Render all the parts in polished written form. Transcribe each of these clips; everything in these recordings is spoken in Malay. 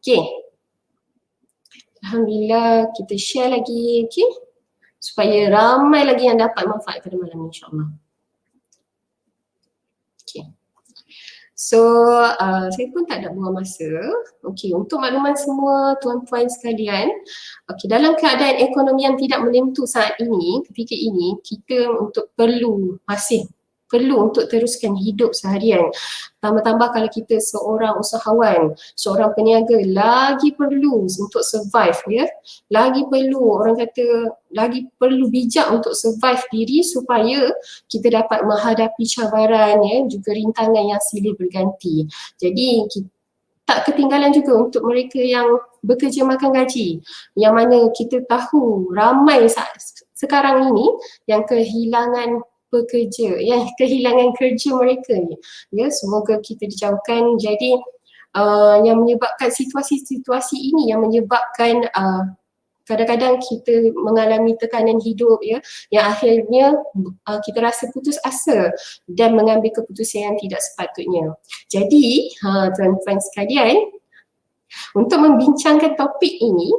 Okay. Alhamdulillah, kita share lagi, okay? Supaya ramai lagi yang dapat manfaat pada malam ni, insyaAllah. Okay. So, saya pun tak nak buang masa. Okey, untuk makluman semua tuan-puan sekalian, okey, dalam keadaan ekonomi yang tidak menentu saat ini, ketika ini, kita masih perlu untuk teruskan hidup seharian. Tambah-tambah kalau kita seorang usahawan, seorang peniaga, lagi perlu untuk survive, ya. Lagi perlu bijak untuk survive diri supaya kita dapat menghadapi cabaran, ya, juga rintangan yang silih berganti. Jadi tak ketinggalan juga untuk mereka yang bekerja makan gaji, yang mana kita tahu ramai sekarang ini yang kehilangan kerja mereka ni. Ya, semoga kita dijauhkan. Jadi yang menyebabkan situasi-situasi ini yang menyebabkan kadang-kadang kita mengalami tekanan hidup, ya, yang akhirnya kita rasa putus asa dan mengambil keputusan yang tidak sepatutnya. Jadi tuan-tuan sekalian, untuk membincangkan topik ini,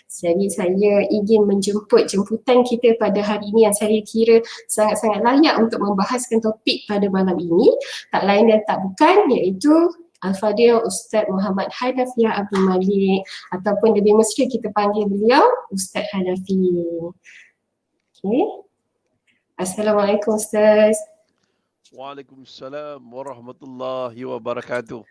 jadi saya ingin menjemput jemputan kita pada hari ini yang saya kira sangat-sangat layak untuk membahaskan topik pada malam ini. Tak lain dan tak bukan, iaitu Al-Fadhil Ustaz Muhammad Hanafiah Abdul Malik, ataupun lebih mesra kita panggil beliau Ustaz Hanafi. Okay. Assalamualaikum Ustaz. Waalaikumsalam warahmatullahi wabarakatuh.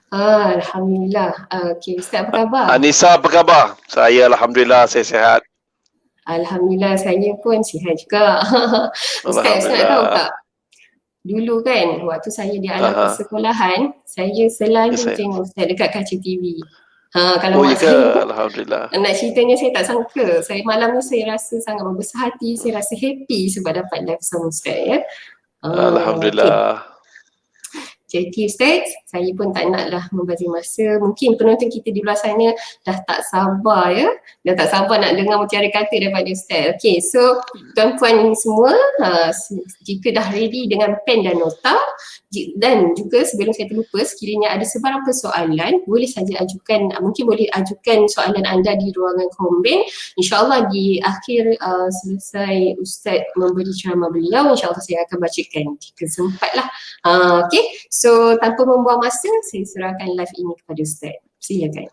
Alhamdulillah. Okay, Ustaz apa khabar? Anissa apa khabar? Saya alhamdulillah, saya sihat. Alhamdulillah, saya pun sihat juga. Ustaz nak tahu tak? Dulu kan, waktu saya di alam persekolahan, saya selalu tengok Ustaz dekat kaca TV. Kalau mak saya, alhamdulillah. Nak ceritanya saya tak sangka. Malam ni saya rasa sangat membesar hati, saya rasa happy sebab dapat live sama Ustaz, ya. Alhamdulillah. Okay. Jadi Ustaz, saya pun tak naklah membazir masa. Mungkin penonton kita di luar sana dah tak sabar, ya. Dah tak sabar nak dengar mutiara kata daripada Ustaz. Okay, so tuan-puan semua, jika dah ready dengan pen dan nota, dan juga sebelum saya terlupa, sekiranya ada sebarang persoalan, boleh saja ajukan, mungkin boleh ajukan soalan anda di ruangan komen. InsyaAllah di akhir selesai Ustaz memberi ceramah beliau, insyaAllah saya akan bacakan jika sempat lah. Okay, so tanpa membuang masa, saya serahkan live ini kepada Ustaz. Silakan.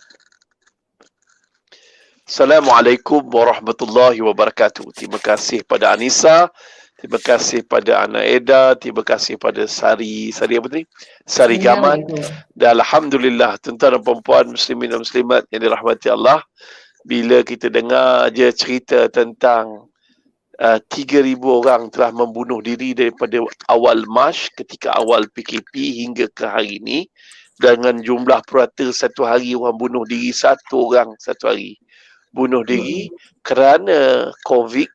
Assalamualaikum warahmatullahi wabarakatuh. Terima kasih pada Anissa, terima kasih pada Ana Eda, terima kasih pada Sari apa tadi? Sari Gaman. Dan alhamdulillah tuan-tuan dan puan-puan muslimin dan muslimat yang dirahmati Allah, bila kita dengar je cerita tentang 3,000 orang telah membunuh diri daripada awal Mac ketika awal PKP hingga ke hari ini, dengan jumlah purata satu hari orang bunuh diri satu orang satu hari bunuh diri kerana COVID,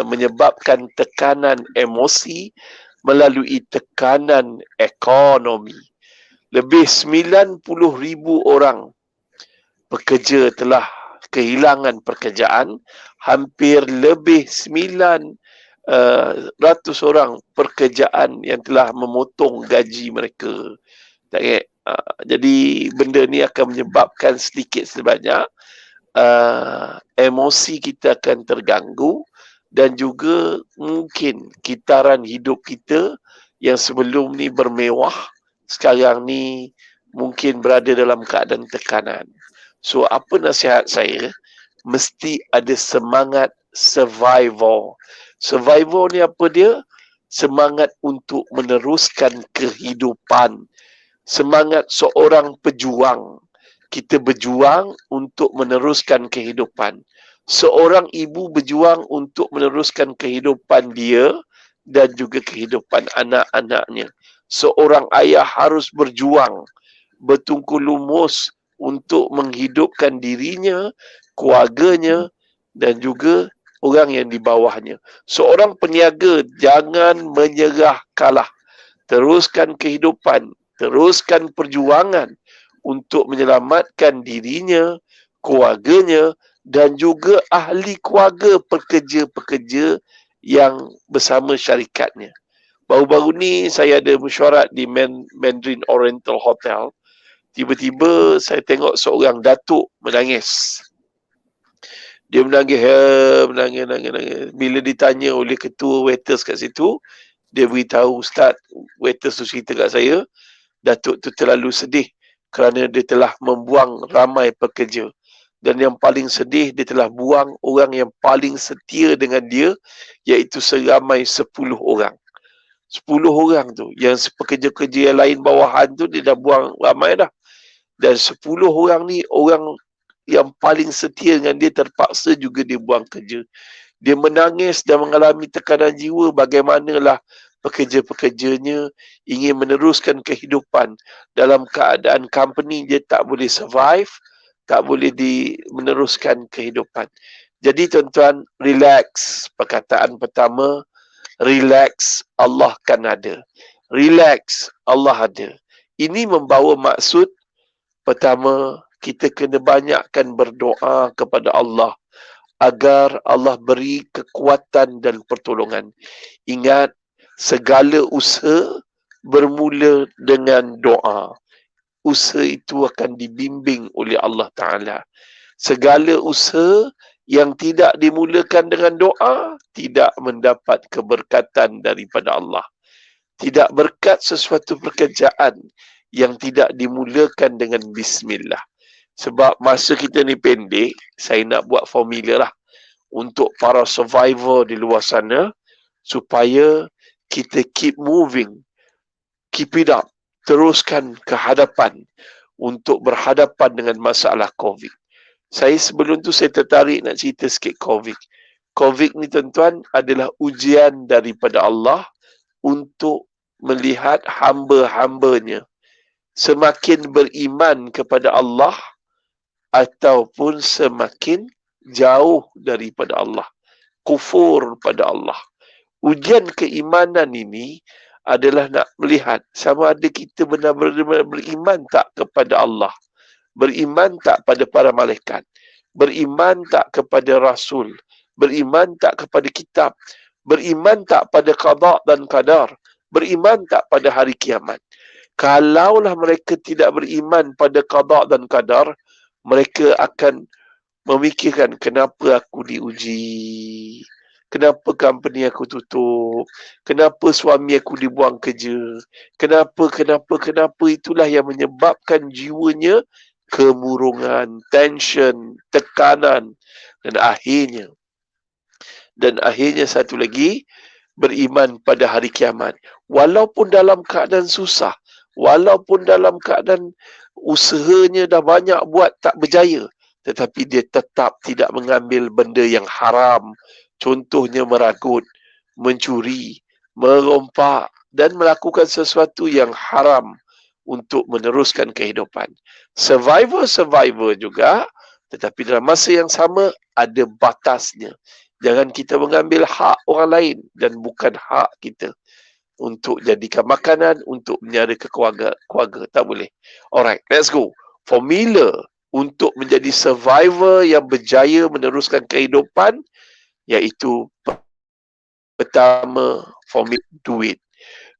menyebabkan tekanan emosi melalui tekanan ekonomi. Lebih 90,000 orang pekerja telah kehilangan pekerjaan, hampir lebih 900 orang pekerjaan yang telah memotong gaji mereka. Jadi benda ni akan menyebabkan sedikit sebanyak emosi kita akan terganggu, dan juga mungkin kitaran hidup kita yang sebelum ni bermewah, sekarang ni mungkin berada dalam keadaan tekanan. So apa nasihat saya? Mesti ada semangat survival. Survival ni apa dia? Semangat untuk meneruskan kehidupan. Semangat seorang pejuang. Kita berjuang untuk meneruskan kehidupan. Seorang ibu berjuang untuk meneruskan kehidupan dia dan juga kehidupan anak-anaknya. Seorang ayah harus berjuang, bertungku lumus untuk menghidupkan dirinya, keluarganya dan juga orang yang di bawahnya. Seorang peniaga jangan menyerah kalah. Teruskan kehidupan, teruskan perjuangan untuk menyelamatkan dirinya, keluarganya dan juga ahli keluarga pekerja-pekerja yang bersama syarikatnya. Baru-baru ni saya ada mesyuarat di Mandarin Oriental Hotel Tiba-tiba saya tengok seorang datuk menangis. Dia menangis, menangis. Bila ditanya oleh ketua waiters kat situ, dia beritahu, Ustaz, waiters tu cerita kat saya, datuk tu terlalu sedih kerana dia telah membuang ramai pekerja. Dan yang paling sedih, dia telah buang orang yang paling setia dengan dia, iaitu seramai 10 orang. 10 orang tu, yang pekerja-kerja yang lain bawahan tu, dia dah buang ramai dah. Dan 10 orang ni, orang yang paling setia dengan dia terpaksa juga dia buang kerja. Dia menangis dan mengalami tekanan jiwa bagaimanalah pekerja-pekerjanya ingin meneruskan kehidupan dalam keadaan company dia tak boleh survive, tak boleh meneruskan kehidupan. Jadi tuan-tuan, relax. Perkataan pertama, relax, Allah kan ada. Relax, Allah ada. Ini membawa maksud pertama, kita kena banyakkan berdoa kepada Allah agar Allah beri kekuatan dan pertolongan. Ingat, segala usaha bermula dengan doa. Usaha itu akan dibimbing oleh Allah Ta'ala. Segala usaha yang tidak dimulakan dengan doa, tidak mendapat keberkatan daripada Allah. Tidak berkat sesuatu pekerjaan yang tidak dimulakan dengan bismillah. Sebab masa kita ni pendek, saya nak buat formula lah untuk para survivor di luar sana supaya kita keep moving, keep it up, teruskan ke hadapan untuk berhadapan dengan masalah COVID. Saya sebelum tu saya tertarik nak cerita sikit COVID. COVID ni tuan-tuan adalah ujian daripada Allah untuk melihat hamba-hambanya semakin beriman kepada Allah ataupun semakin jauh daripada Allah, kufur pada Allah. Ujian keimanan ini adalah nak melihat sama ada kita benar-benar beriman tak kepada Allah, beriman tak pada para malaikat, beriman tak kepada Rasul, beriman tak kepada kitab, beriman tak pada qada dan qadar, beriman tak pada hari kiamat. Kalaulah mereka tidak beriman pada qada dan qadar, mereka akan memikirkan kenapa aku diuji, kenapa company aku tutup, kenapa suami aku dibuang kerja, kenapa, itulah yang menyebabkan jiwanya kemurungan, tension, tekanan dan akhirnya satu lagi, beriman pada hari kiamat. Walaupun dalam keadaan susah, walaupun dalam keadaan usahanya dah banyak buat tak berjaya, tetapi dia tetap tidak mengambil benda yang haram. Contohnya meragut, mencuri, merompak dan melakukan sesuatu yang haram untuk meneruskan kehidupan. Survivor juga, tetapi dalam masa yang sama ada batasnya. Jangan kita mengambil hak orang lain dan bukan hak kita untuk jadikan makanan, untuk menyara keluarga. Tak boleh. Alright, let's go. Formula untuk menjadi survivor yang berjaya meneruskan kehidupan, iaitu pertama, formula duit.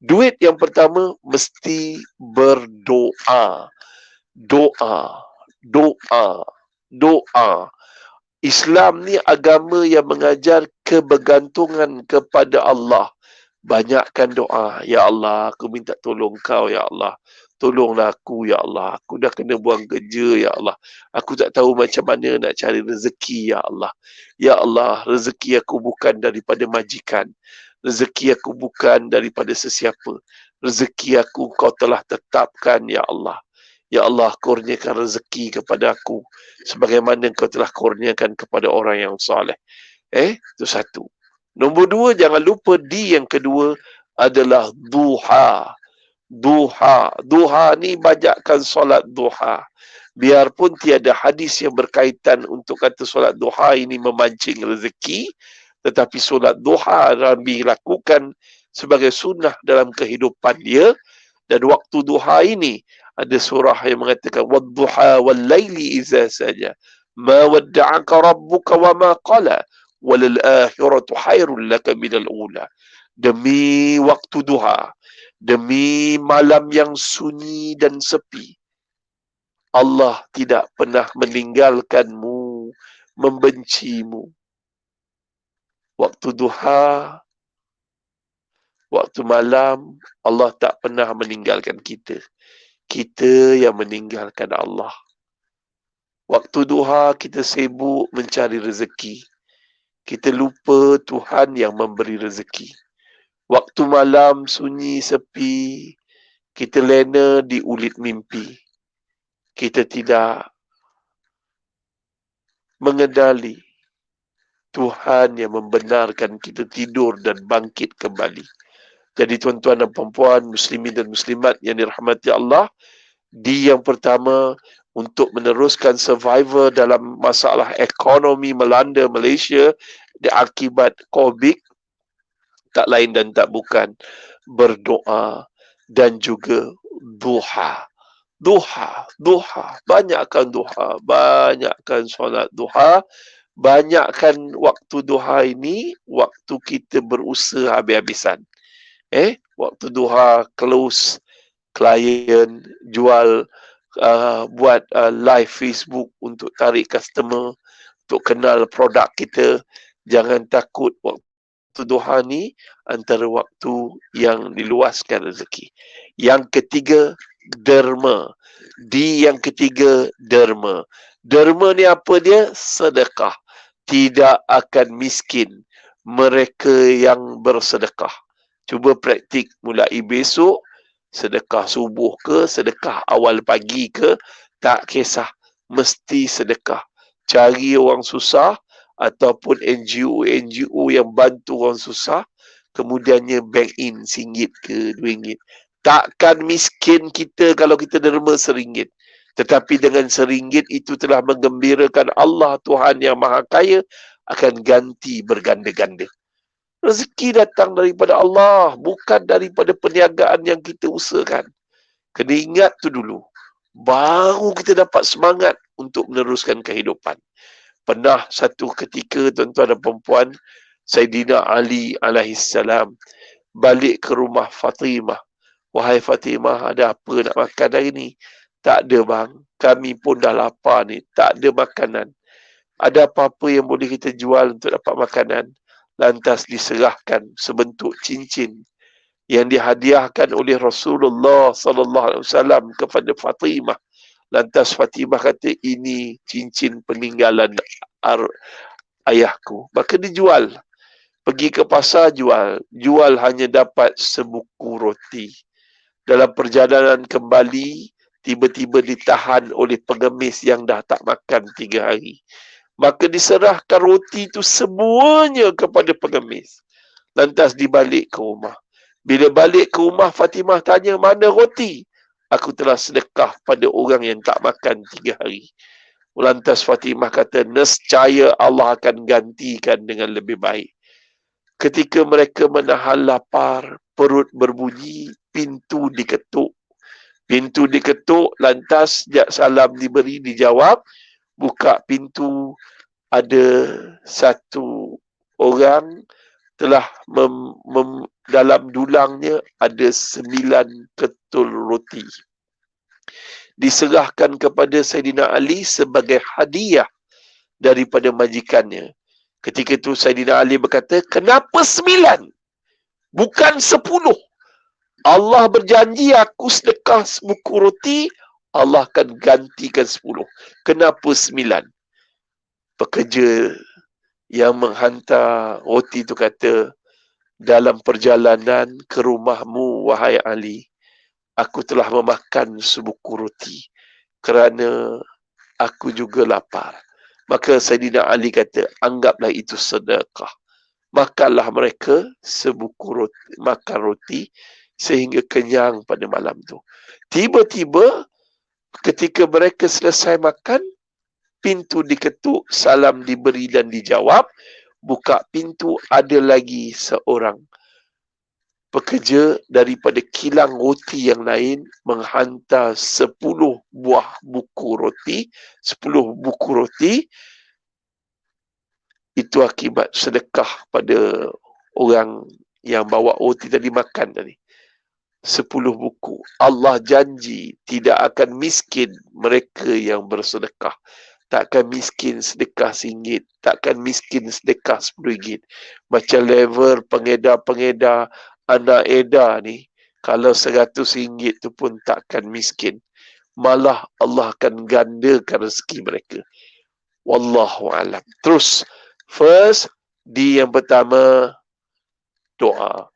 Duit yang pertama mesti berdoa. Doa. Islam ni agama yang mengajar kebergantungan kepada Allah. Banyakkan doa. Ya Allah, aku minta tolong kau, ya Allah. Tolonglah aku, ya Allah. Aku dah kena buang kerja, ya Allah. Aku tak tahu macam mana nak cari rezeki, ya Allah. Ya Allah, rezeki aku bukan daripada majikan. Rezeki aku bukan daripada sesiapa. Rezeki aku kau telah tetapkan, ya Allah. Ya Allah, kurniakan rezeki kepada aku sebagaimana kau telah kurniakan kepada orang yang soleh. Itu satu. Nombor dua, jangan lupa yang kedua adalah duha. Duha ni banyakkan solat duha. Biarpun tiada hadis yang berkaitan untuk kata solat duha ini memancing rezeki, tetapi solat duha Nabi lakukan sebagai sunnah dalam kehidupan dia. Dan waktu duha ini ada surah yang mengatakan wadduha wal laili iza saja ma wadda'aka rabbuka wa ma qala walal akhiratu khairul laka minal ula. Demi waktu duha, demi malam yang sunyi dan sepi, Allah tidak pernah meninggalkanmu, membencimu. Waktu duha, waktu malam, Allah tak pernah meninggalkan kita. Kita yang meninggalkan Allah. Waktu duha kita sibuk mencari rezeki. Kita lupa Tuhan yang memberi rezeki. Waktu malam sunyi sepi, kita lena di ulit mimpi. Kita tidak mengenali Tuhan yang membenarkan kita tidur dan bangkit kembali. Jadi tuan-tuan dan puan-puan, muslimin dan muslimat yang dirahmati Allah, yang pertama untuk meneruskan survivor dalam masalah ekonomi melanda Malaysia akibat COVID, tak lain dan tak bukan berdoa dan juga duha. Duha. Banyakkan duha. Banyakkan solat duha. Banyakkan waktu duha ini, waktu kita berusaha habis-habisan. Waktu duha close klien, jual, buat live Facebook untuk tarik customer, untuk kenal produk kita. Jangan takut, waktu duha ni antara waktu yang diluaskan rezeki. Yang ketiga, derma. Yang ketiga, derma. Derma ni apa dia? Sedekah. Tidak akan miskin mereka yang bersedekah. Cuba praktik mulai besok, sedekah subuh ke, sedekah awal pagi ke, tak kisah, mesti sedekah. Cari orang susah ataupun NGO yang bantu orang susah, kemudiannya bank in RM1 ke RM2. Takkan miskin kita kalau kita derma RM1. Tetapi dengan RM1 itu telah menggembirakan Allah, Tuhan yang Maha Kaya, akan ganti berganda-ganda. Rezeki datang daripada Allah, bukan daripada perniagaan yang kita usahakan. Kena ingat tu dulu. Baru kita dapat semangat untuk meneruskan kehidupan. Pernah satu ketika, tuan-tuan dan perempuan, Saidina Ali alaihissalam balik ke rumah Fatimah. Wahai Fatimah, ada apa nak makan hari ni? Tak ada bang, kami pun dah lapar ni, tak ada makanan. Ada apa-apa yang boleh kita jual untuk dapat makanan? Lantas diserahkan sebentuk cincin yang dihadiahkan oleh Rasulullah sallallahu alaihi wasallam kepada Fatimah. Lantas Fatimah kata, ini cincin peninggalan ayahku. Maka dijual. Pergi ke pasar jual. Jual hanya dapat sebuku roti. Dalam perjalanan kembali, tiba-tiba ditahan oleh pengemis yang dah tak makan 3 hari. Maka diserahkan roti itu semuanya kepada pengemis. Lantas dibalik ke rumah. Bila balik ke rumah, Fatimah tanya, mana roti? Aku telah sedekah pada orang yang tak makan 3 hari. Lantas Fatimah kata, nescaya Allah akan gantikan dengan lebih baik. Ketika mereka menahan lapar, perut berbunyi, pintu diketuk. Pintu diketuk, lantas salam diberi, dijawab. Buka pintu, ada satu orang telah dalam dulangnya ada 9 ketul roti. Diserahkan kepada Saidina Ali sebagai hadiah daripada majikannya. Ketika itu Saidina Ali berkata, kenapa 9? Bukan 10. Allah berjanji aku sedekah sebuku roti, Allah akan gantikan 10. Kenapa 9? Pekerja yang menghantar roti itu kata, dalam perjalanan ke rumahmu, wahai Ali, aku telah memakan sebuku roti kerana aku juga lapar. Maka Saidina Ali kata, anggaplah itu sedekah. Makanlah mereka sebuku roti, makan roti sehingga kenyang pada malam tu. Tiba-tiba ketika mereka selesai makan, pintu diketuk, salam diberi dan dijawab. Buka pintu, ada lagi seorang pekerja daripada kilang roti yang lain menghantar 10 buah buku roti, 10 buku roti. Itu akibat sedekah pada orang yang bawa roti tadi makan tadi. 10 buku. Allah janji tidak akan miskin mereka yang bersedekah. Takkan miskin sedekah RM1, takkan miskin sedekah RM10. Macam level pengedar-pengedar anak edar ni, kalau RM100 tu pun takkan miskin. Malah Allah akan gandakan rezeki mereka. Wallahu alam. Terus, first, yang pertama, doa.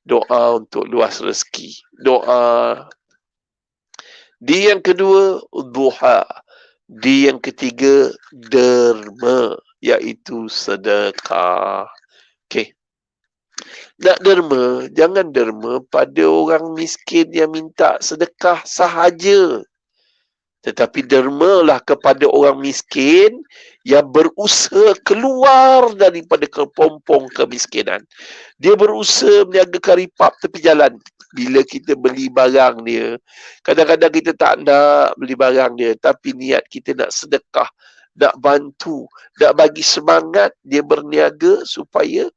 Doa untuk luas rezeki. Doa. Yang kedua, duha. Yang ketiga, derma, iaitu sedekah. Okey. Nak derma, jangan derma pada orang miskin yang minta sedekah sahaja. Tetapi dermalah kepada orang miskin yang berusaha keluar daripada kepompong kemiskinan. Dia berusaha meniaga karipap tepi jalan. Bila kita beli barang dia, kadang-kadang kita tak nak beli barang dia, tapi niat kita nak sedekah, nak bantu, nak bagi semangat dia berniaga supaya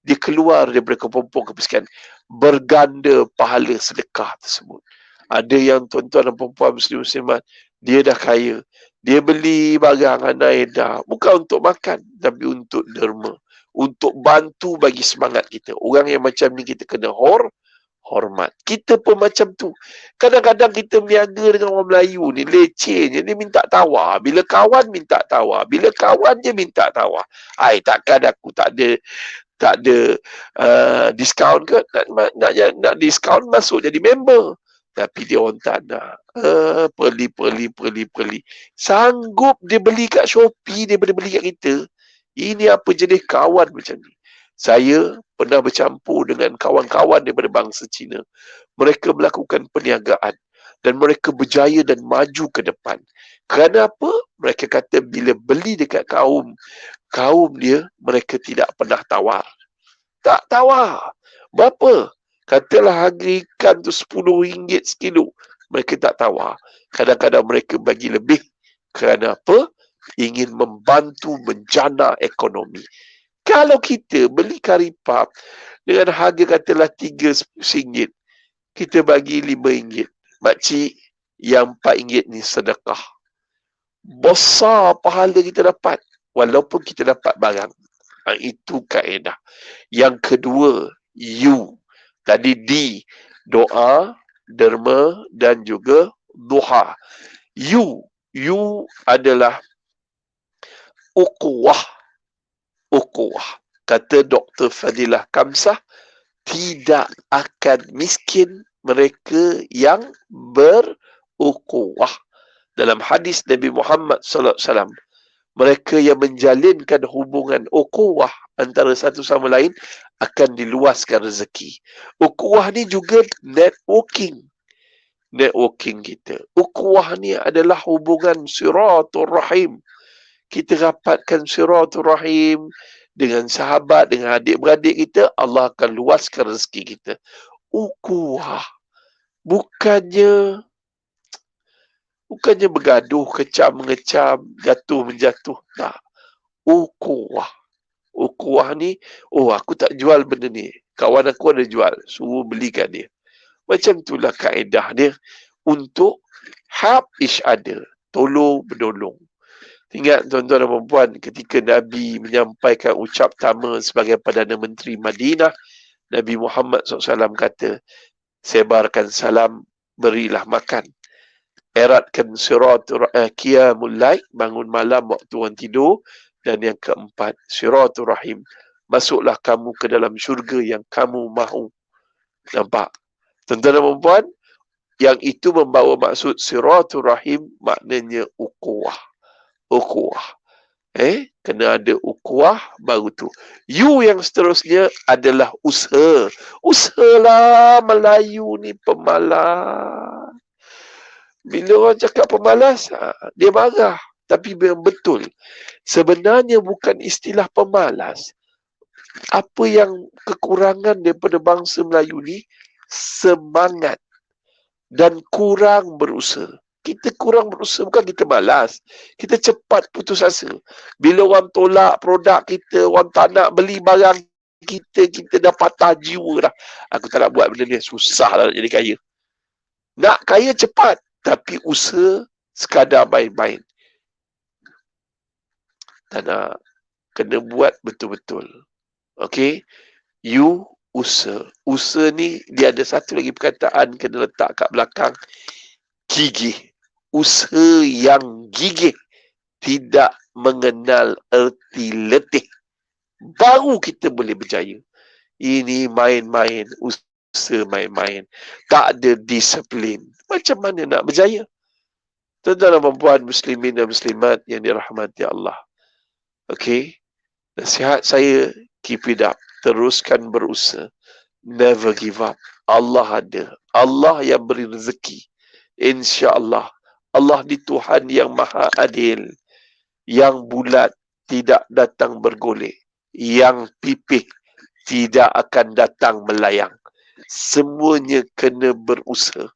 dia keluar daripada kepompong kemiskinan. Berganda pahala sedekah tersebut. Ada yang tuan-tuan dan perempuan muslim-muslimat, dia dah kaya, dia beli barang anak edar, bukan untuk makan, tapi untuk derma, untuk bantu bagi semangat kita. Orang yang macam ni kita kena hormat. Kita pun macam tu. Kadang-kadang kita berniaga dengan orang Melayu ni, lecehnya, dia minta tawar. Bila kawan minta tawar, bila kawan je minta tawar. Takkan aku tak ada diskaun ke? Nak diskaun masuk jadi member. Tapi dia orang tak nak. Perli. Sanggup dia beli kat Shopee daripada beli kat kita. Ini apa jenis kawan macam ni? Saya pernah bercampur dengan kawan-kawan daripada bangsa Cina. Mereka melakukan perniagaan dan mereka berjaya dan maju ke depan. Kerana apa? Mereka kata bila beli dekat kaum dia, mereka tidak pernah tawar. Tak tawar. Berapa? Katalah harga ikan tu RM10 sekilo. Mereka tak tawar. Kadang-kadang mereka bagi lebih. Kerana apa? Ingin membantu menjana ekonomi. Kalau kita beli karipap dengan harga katalah RM3, kita bagi RM5. Makcik, yang RM4 ni sedekah. Besar pahala kita dapat. Walaupun kita dapat barang. Itu kaedah. Yang kedua, Tadi doa, derma dan juga duha. Adalah ukhuwah. Kata Dr. Fadilah Kamsah, tidak akan miskin mereka yang berukhuwah. Dalam hadis Nabi Muhammad sallallahu alaihi wasallam, mereka yang menjalinkan hubungan ukhuwah antara satu sama lain akan diluaskan rezeki. Ukhuwah ni juga networking kita. Ukhuwah ni adalah hubungan siratul rahim. Kita rapatkan siratul rahim dengan sahabat, dengan adik-beradik kita, Allah akan luaskan rezeki kita. Ukhuwah. Bukannya bergaduh, kecam-mengecam, jatuh-menjatuh. Tak. Ukhuwah ni, aku tak jual benda ni. Kawan aku ada jual, suruh belikan dia. Macam itulah kaedah dia untuk help each other. Tolong menolong. Ingat tuan-tuan dan perempuan, ketika Nabi menyampaikan ucap pertama sebagai Perdana Menteri Madinah, Nabi Muhammad SAW kata, sebarkan salam, berilah makan. Eratkan qiyamul lail, bangun malam waktu orang tidur. Dan yang keempat, siratul rahim. Masuklah kamu ke dalam syurga yang kamu mahu. Nampak? Tuan-tuan dan perempuan, yang itu membawa maksud siratul rahim, maknanya ukhuwah. Kena ada ukhuwah baru tu. Yang seterusnya adalah usaha. Usahalah, Melayu ni pemalas. Bila orang cakap pemalas, dia marah. Tapi memang betul. Sebenarnya bukan istilah pemalas. Apa yang kekurangan daripada bangsa Melayu ni? Semangat. Dan kurang berusaha. Kita kurang berusaha, bukan kita malas. Kita cepat putus asa. Bila orang tolak produk kita, orang tak nak beli barang kita dah patah jiwa dah. Aku tak nak buat benda ni, susah lah nak jadi kaya. Nak kaya cepat, tapi usaha sekadar main-main. Tak nak, kena buat betul-betul. Okay, you usaha. Usaha ni dia ada satu lagi perkataan kena letak kat belakang, gigih. Usaha yang gigih tidak mengenal erti letih. Baru kita boleh berjaya. Ini main-main, usaha main-main. Tak ada disiplin. Macam mana nak berjaya? Tuan-tuan dan puan muslimin dan muslimat yang dirahmati Allah. Okay? Nasihat saya, keep it up. Teruskan berusaha. Never give up. Allah ada. Allah yang beri rezeki. InsyaAllah. Allah di Tuhan yang maha adil. Yang bulat tidak datang bergolek. Yang pipih tidak akan datang melayang. Semuanya kena berusaha.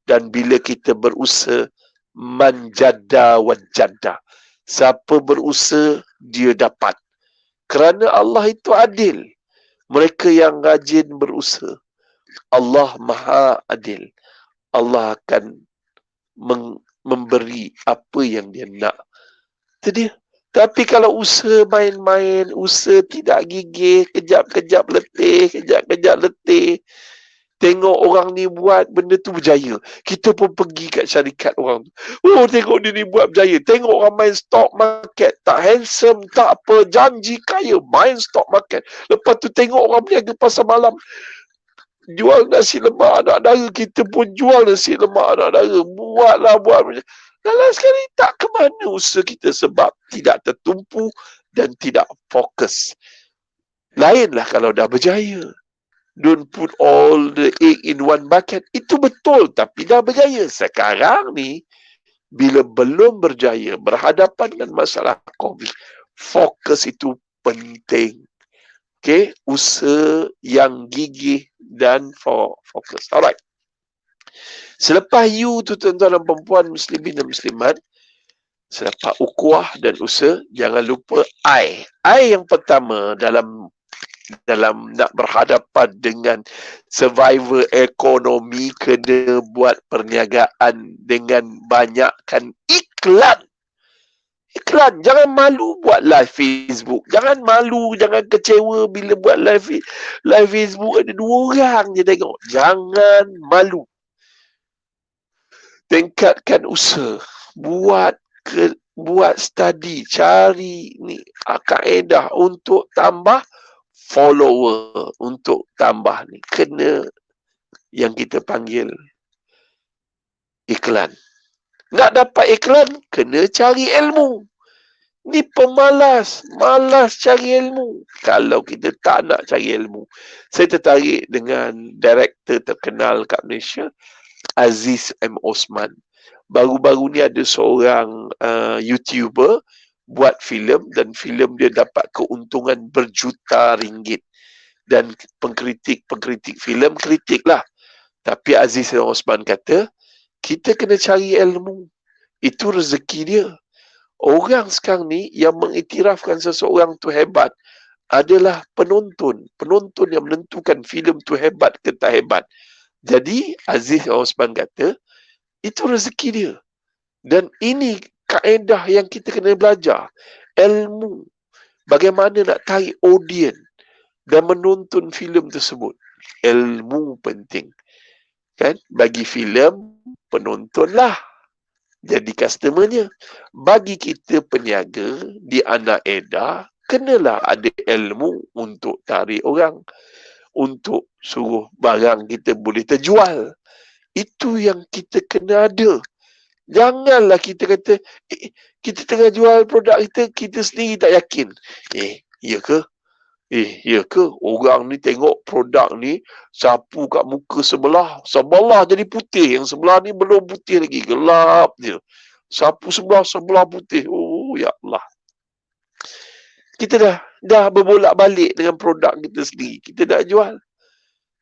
Dan bila kita berusaha, manjada wajada. Siapa berusaha, dia dapat. Kerana Allah itu adil. Mereka yang rajin berusaha, Allah maha adil. Allah akan memberi apa yang dia nak. Itu dia. Tapi kalau usaha main-main, usaha tidak gigih, kejap-kejap letih, kejap-kejap letih, tengok orang ni buat benda tu berjaya. Kita pun pergi kat syarikat orang tu. Oh, tengok dia ni buat berjaya. Tengok orang main stock market. Tak handsome, tak apa. Janji kaya. Main stock market. Lepas tu tengok orang berniaga pasar malam. Jual nasi lemak anak dara. Kita pun jual nasi lemak anak dara. Buatlah, buat. Dalam sekali tak ke mana usaha kita sebab tidak tertumpu dan tidak fokus. Lainlah kalau dah berjaya. Don't put all the egg in one bucket. Itu betul, tapi dah berjaya. Sekarang ni, bila belum berjaya, berhadapan dengan masalah COVID, fokus itu penting. Okay, usaha yang gigih dan fokus. Alright. Selepas you tu tuan-tuan dan perempuan muslimin dan muslimat, selepas ukuah dan usaha, jangan lupa I. I yang pertama dalam nak berhadapan dengan survivor ekonomi, kena buat perniagaan dengan banyakkan iklan. Iklan, jangan malu buat live Facebook. Jangan malu, jangan kecewa bila buat live Facebook ada 2 orang je tengok. Jangan malu. Tingkatkan usaha. Buat study, cari ni kaedah untuk tambah follower, untuk tambah ni. Kena yang kita panggil iklan. Nak dapat iklan, kena cari ilmu. Ni pemalas, malas cari ilmu. Kalau kita tak nak cari ilmu. Saya tertarik dengan director terkenal kat Malaysia, Aziz M. Osman. Baru-baru ni ada seorang YouTuber buat filem dan filem dia dapat keuntungan berjuta ringgit. Dan pengkritik filem kritik lah. Tapi Aziz M. Osman kata, kita kena cari ilmu. Itu rezeki dia. Orang sekarang ni yang mengiktirafkan seseorang tu hebat adalah penonton. Penonton yang menentukan filem tu hebat ke tak hebat. Jadi Aziz Osman kata, itu rezeki dia. Dan ini kaedah yang kita kena belajar. Ilmu. Bagaimana nak tarik audience dan menonton filem tersebut. Ilmu penting. Kan? Bagi filem, penontonlah jadi customernya. Bagi kita peniaga di anak edar, kenalah ada ilmu untuk tarik orang. Untuk suruh barang kita boleh terjual. Itu yang kita kena ada. Janganlah kita kata, kita tengah jual produk kita sendiri tak yakin. Ya ke? Ya ke? Orang ni tengok produk ni, sapu kat muka sebelah jadi putih. Yang sebelah ni belum putih lagi, gelap je. Sapu sebelah putih. Oh, ya Allah. Kita dah berbolak-balik dengan produk kita sendiri. Kita dah jual.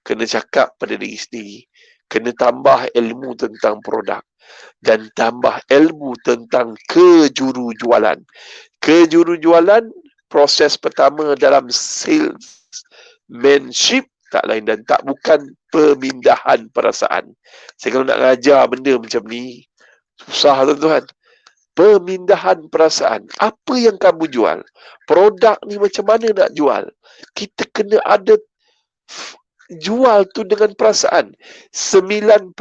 Kena cakap pada diri sendiri. Kena tambah ilmu tentang produk. Dan tambah ilmu tentang kejurujualan. Kejurujualan proses pertama dalam salesmanship tak lain dan tak bukan pemindahan perasaan. Saya kalau nak ngajar benda macam ni, susah tuan-tuan. Pemindahan perasaan. Apa yang kamu jual? Produk ni macam mana nak jual? Kita kena ada jual tu dengan perasaan. 9%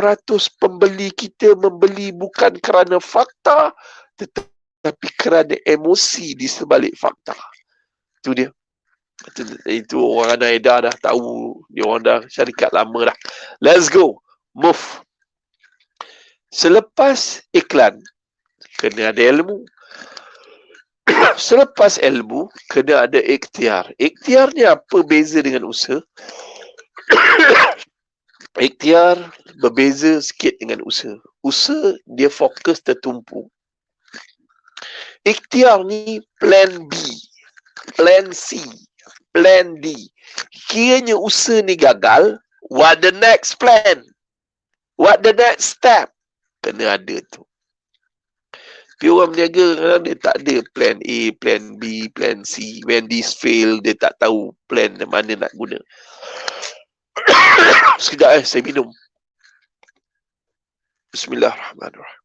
pembeli kita membeli bukan kerana fakta, tetapi kerana emosi di sebalik fakta. Itu dia. Itu orang Anaida dah tahu. Dia orang dah syarikat lama dah. Let's go. Move. Selepas iklan, kena ada ilmu. Selepas ilmu, kena ada ikhtiar. Ikhtiar ni apa beza dengan usaha? Ikhtiar berbeza sikit dengan usaha. Usaha dia fokus tertumpu. Ikhtiar ni plan B, plan C, plan D. Kiranya usaha ni gagal, what the next plan? What the next step? Kena ada tu. Tapi orang berniaga kadang dia tak ada plan A, plan B, plan C. When this fail, dia tak tahu plan mana nak guna. Sekejap saya minum. Bismillahirrahmanirrahim.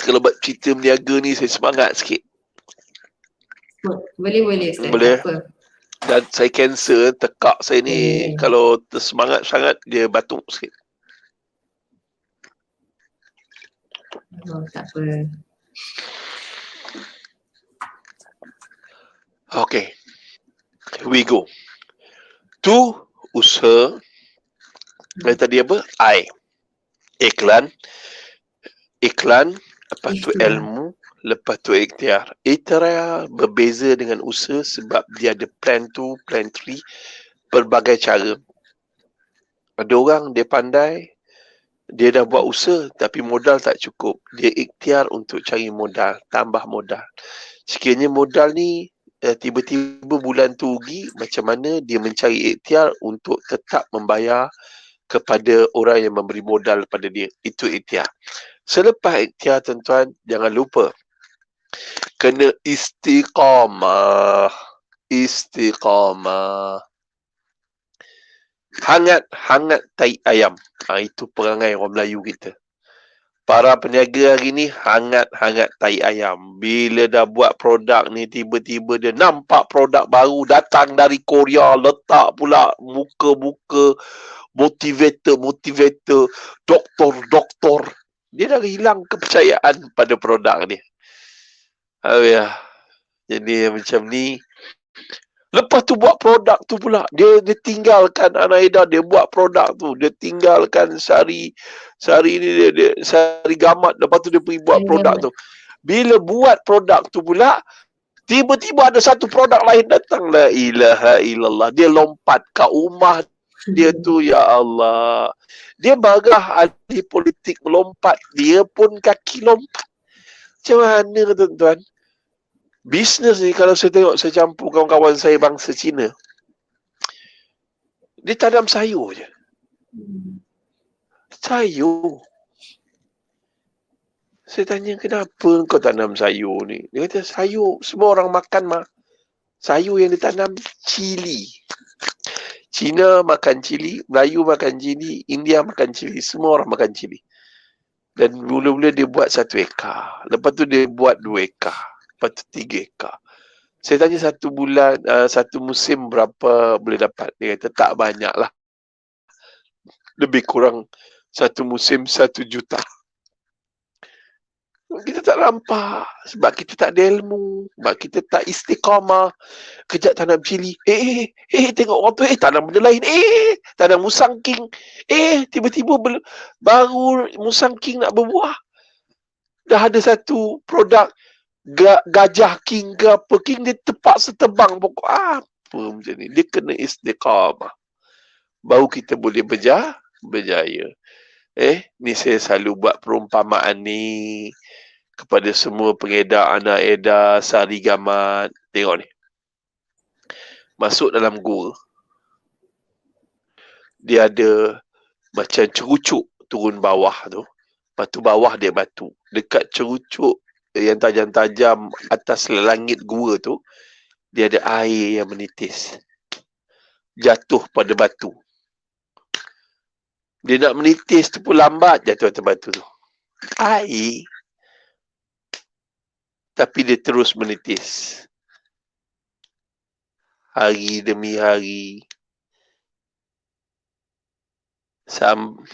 Kalau buat cerita berniaga ni saya semangat sikit. Boleh. Boleh. Dan saya cancel, tekak saya ni kalau tersemangat sangat dia batuk sikit. Oh, tak apa. Okay. Here we go. Tu usaha. Tadi apa? I. Iklan. Lepas tu ilmu. Lepas tu ikhtiar. Ikhtiar berbeza dengan usaha sebab dia ada plan 2, plan 3. Berbagai cara. Ada orang dia pandai. Dia dah buat usaha tapi modal tak cukup. Dia ikhtiar untuk cari modal. Tambah modal. Sekiranya modal ni tiba-tiba bulan tu rugi, macam mana dia mencari ikhtiar untuk tetap membayar kepada orang yang memberi modal pada dia. Itu ikhtiar. Selepas ikhtiar tuan-tuan, jangan lupa kena istiqamah. Istiqamah. Hangat tai ayam. Itu perangai orang Melayu kita. Para peniaga hari ni hangat tai ayam. Bila dah buat produk ni, tiba-tiba dia nampak produk baru datang dari Korea, letak pula muka-muka motivator, doktor. Dia dah hilang kepercayaan pada produk ni. Ya. Jadi macam ni. Lepas tu buat produk tu pula. Dia tinggalkan Anaida, dia buat produk tu. Dia tinggalkan sari ni, dia sari gamat. Lepas tu dia pergi buat produk tu. Bila buat produk tu pula, tiba-tiba ada satu produk lain datang. La ilaha illallah. Dia lompat kat rumah dia tu, ya Allah. Dia marah ahli politik melompat. Dia pun kaki lompat. Macam mana tuan-tuan? Bisnes ni kalau saya tengok, saya campur kawan-kawan saya bangsa Cina. Dia tanam sayur je. Sayur. Saya tanya, kenapa kau tanam sayur ni? Dia kata, sayur semua orang makan mah. Sayur yang ditanam cili. Cina makan cili, Melayu makan cili, India makan cili. Semua orang makan cili. Dan mula-mula dia buat 1 ekar. Lepas tu dia buat 2 ekar. Lepas tu 3 ekar. Saya tanya satu musim berapa boleh dapat. Dia kata tak banyak lah. Lebih kurang satu musim 1 juta. Kita tak nampak. Sebab kita tak ada ilmu. Sebab kita tak istiqamah. Kejap tanam cili. Tengok orang tu. Tanam benda lain. Tanam musang king. Tiba-tiba baru musang king nak berbuah. Dah ada satu produk gajah king ke apa king, dia terpaksa tebang pokok apa macam ni. Dia kena istiqamah baru kita boleh berjaya. Ni saya selalu buat perumpamaan ni kepada semua pengedar Anaida, sari gamat. Tengok ni, masuk dalam gua, dia ada macam cerucuk turun bawah tu. Lepas tu bawah dia batu. Dekat cerucuk yang tajam-tajam atas langit gua tu, dia ada air yang menitis. Jatuh pada batu. Dia nak menitis tu pun lambat jatuh atas batu tu. Air. Tapi dia terus menitis. Hari demi hari.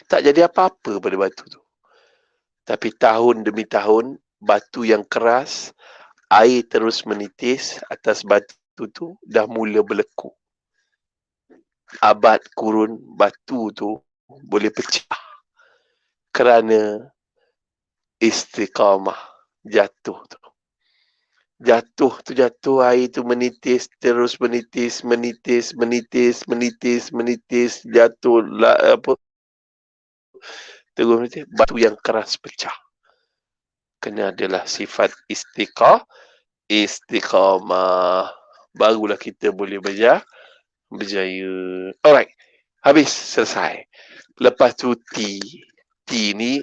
Tak jadi apa-apa pada batu tu. Tapi tahun demi tahun, batu yang keras, air terus menitis atas batu tu, dah mula berlekuk. Abad kurun, batu tu boleh pecah. Kerana istiqamah. Jatuh, air tu menitis, terus menitis, jatuh terus menitis, batu yang keras pecah. Kena adalah sifat istiqamah. Barulah kita boleh berjaya. Alright. Habis, selesai. Lepas tu T ni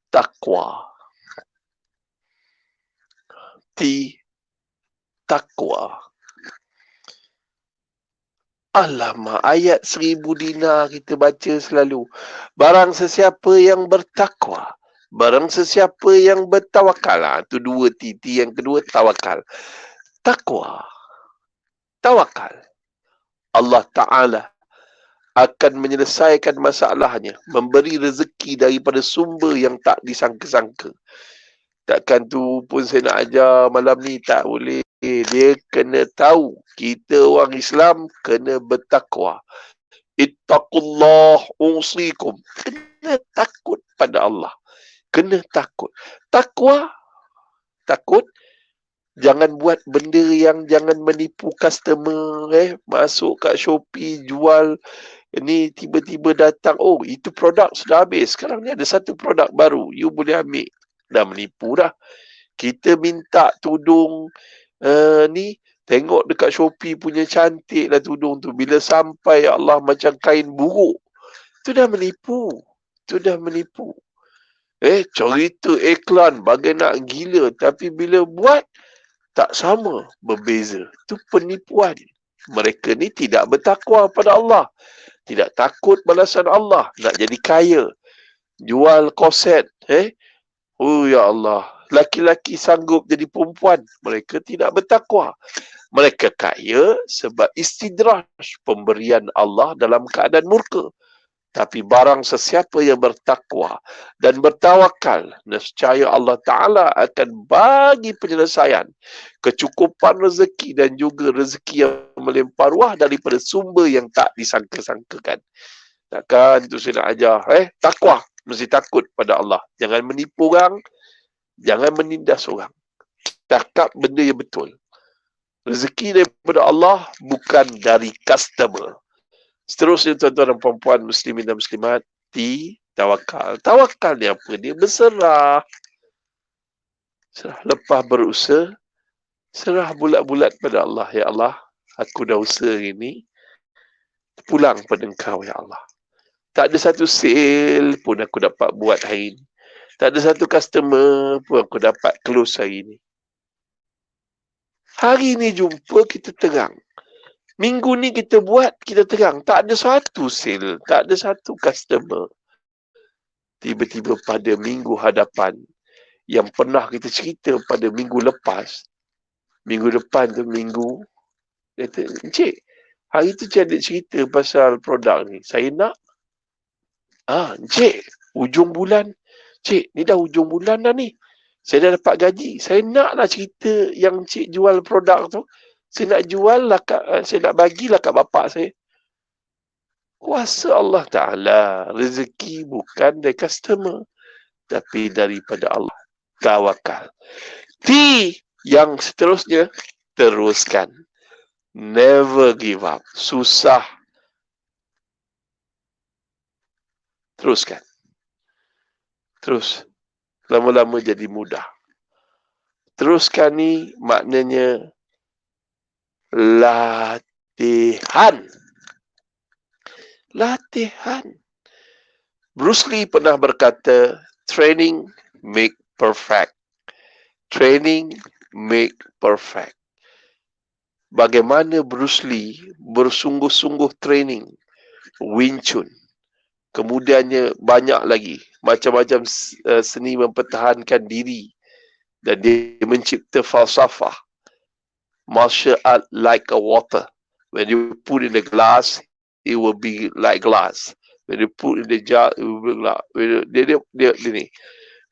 takwa. Takwa. Alamak, ayat 1000 dinar kita baca selalu. Barang sesiapa yang bertakwa, barang sesiapa yang bertawakal. Itu 2 T yang kedua tawakal. Takwa. Tawakal. Allah Ta'ala akan menyelesaikan masalahnya, memberi rezeki daripada sumber yang tak disangka-sangka. Takkan tu pun saya nak ajar malam ni, tak boleh. Dia kena tahu, kita orang Islam kena bertakwa. Ittaqullah usikum. Kena takut pada Allah. Kena takut. Takwa, takut. Jangan buat benda yang jangan menipu customer. Masuk kat Shopee, jual. Ni tiba-tiba datang, oh itu produk sudah habis. Sekarang ni ada satu produk baru. You boleh ambil. Dah menipu dah. Kita minta tudung ni, tengok dekat Shopee punya cantik lah tudung tu. Bila sampai Allah macam kain buruk. Tu dah menipu. Cerita iklan bagai nak gila. Tapi bila buat, tak sama, berbeza. Tu penipuan. Mereka ni tidak bertakwa pada Allah. Tidak takut balasan Allah. Nak jadi kaya. Jual koset. Oh ya Allah. Laki-laki sanggup jadi perempuan. Mereka tidak bertakwa. Mereka kaya sebab istidraj pemberian Allah dalam keadaan murka. Tapi barang sesiapa yang bertakwa dan bertawakal, nescaya Allah Ta'ala akan bagi penyelesaian, kecukupan rezeki dan juga rezeki yang melimpah ruah daripada sumber yang tak disangka-sangkakan. Takkan itu saya nak ajar. Takwa. Mesti takut pada Allah. Jangan menipu orang. Jangan menindas orang. Cakap benda yang betul. Rezeki daripada Allah bukan dari customer. Seterusnya tuan-tuan dan puan-puan muslimin dan muslimat, tawakal. Tawakal ni apa? Dia berserah. Lepas berusaha, serah bulat-bulat pada Allah. Ya Allah, aku dah usaha ini. Pulang pada Engkau, ya Allah. Tak ada satu sale pun aku dapat buat hari ini. Tak ada satu customer pun aku dapat close hari ini. Hari ini jumpa, kita terang. Minggu ni kita buat, kita terang. Tak ada satu sale. Tak ada satu customer. Tiba-tiba pada minggu hadapan, yang pernah kita cerita pada minggu lepas, minggu depan tu minggu, dia kata, Encik, hari tu cik ada cerita pasal produk ni. Saya nak. Encik, ujung bulan. Cik, ni dah ujung bulan dah ni. Saya dah dapat gaji. Saya naklah cerita yang cik jual produk tu. Saya nak jual lah, saya nak bagilah kat bapak saya. Kuasa Allah Ta'ala. Rezeki bukan dari customer, tapi daripada Allah. Tawakal. Yang seterusnya, teruskan. Never give up. Susah. Teruskan. Terus. Lama-lama jadi mudah. Teruskan ni maknanya latihan. Latihan. Bruce Lee pernah berkata, training make perfect. Training make perfect. Bagaimana Bruce Lee bersungguh-sungguh training Wing Chun. Kemudiannya banyak lagi macam-macam seni mempertahankan diri, dan dia mencipta falsafah martial art like a water. When you put in the glass, it will be like glass. When you put in the jar, it will be like dia ni.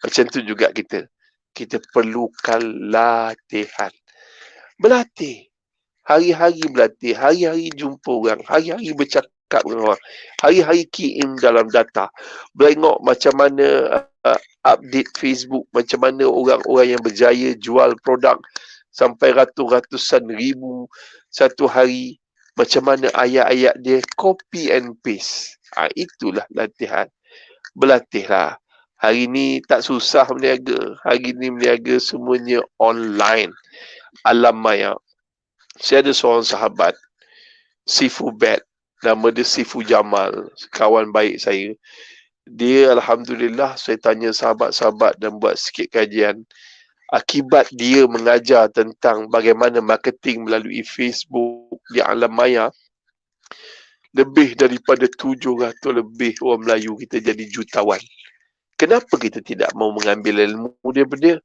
Macam tu juga kita perlukan latihan. Berlatih. Hari-hari berlatih, hari-hari jumpa orang, hari-hari bercakap dengan orang, hari-hari key in dalam data. Bertengok macam mana update Facebook, macam mana orang-orang yang berjaya jual produk sampai ratus-ratusan ribu satu hari, macam mana ayat-ayat dia copy and paste. Itulah latihan. Berlatihlah. Hari ni tak susah berniaga. Hari ni berniaga semuanya online. Alam maya. Saya ada seorang sahabat, Sifu Bet, nama dia Sifu Jamal, kawan baik saya. Dia Alhamdulillah, saya tanya sahabat-sahabat dan buat sikit kajian. Akibat dia mengajar tentang bagaimana marketing melalui Facebook di alam maya, lebih daripada 700 lebih orang Melayu kita jadi jutawan. Kenapa kita tidak mau mengambil ilmu daripada dia?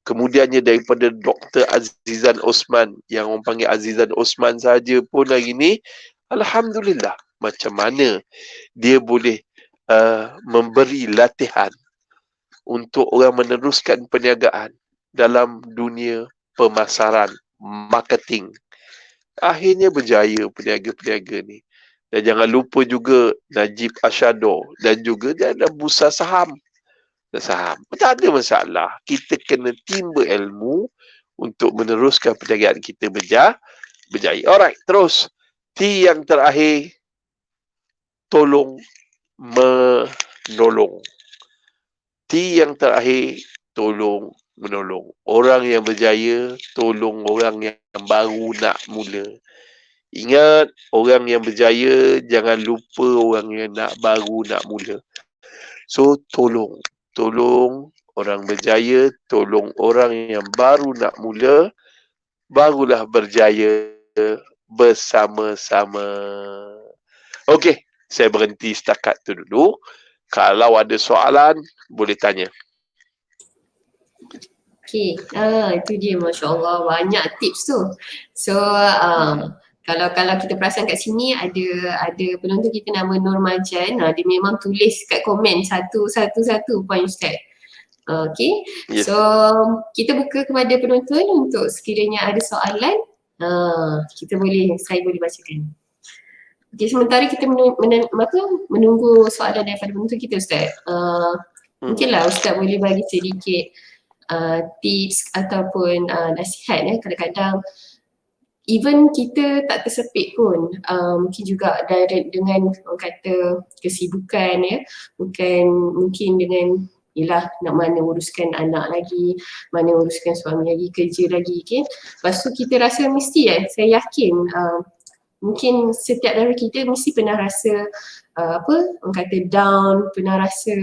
Kemudiannya daripada Dr. Azizan Osman, yang orang panggil Azizan Osman saja pun hari ni, Alhamdulillah, macam mana dia boleh memberi latihan untuk orang meneruskan perniagaan dalam dunia pemasaran, marketing. Akhirnya berjaya peniaga-peniaga ni. Dan jangan lupa juga Najib Ashado, dan juga dia ada bursa saham. Tak ada masalah. Kita kena timba ilmu untuk meneruskan perniagaan kita berjaya. Alright, terus. T yang terakhir, tolong menolong. T yang terakhir, tolong menolong. Orang yang berjaya, tolong orang yang baru nak mula. Ingat, orang yang berjaya, jangan lupa orang yang baru nak mula. So, tolong orang berjaya, tolong orang yang baru nak mula, barulah berjaya bersama-sama. Okey, saya berhenti setakat tu dulu. Kalau ada soalan, boleh tanya. Okey, itu dia, Masya Allah, banyak tips tu. So, kalau kita perasan kat sini ada penonton kita nama Nur Marjan, dia memang tulis kat komen satu point Ustaz. Okay, yes. So kita buka kepada penonton untuk sekiranya ada soalan, saya boleh bacakan. Okay, sementara kita menunggu soalan daripada penonton kita, Ustaz. Mungkinlah Ustaz boleh bagi sedikit tips ataupun nasihat. Kadang-kadang even kita tak tersepit pun, mungkin juga dengan orang kata kesibukan, mungkin dengan nak mana uruskan anak lagi, mana uruskan suami lagi, kerja lagi, okay? Lepas tu kita rasa mesti saya yakin mungkin setiap dari kita mesti pernah rasa orang kata down, pernah rasa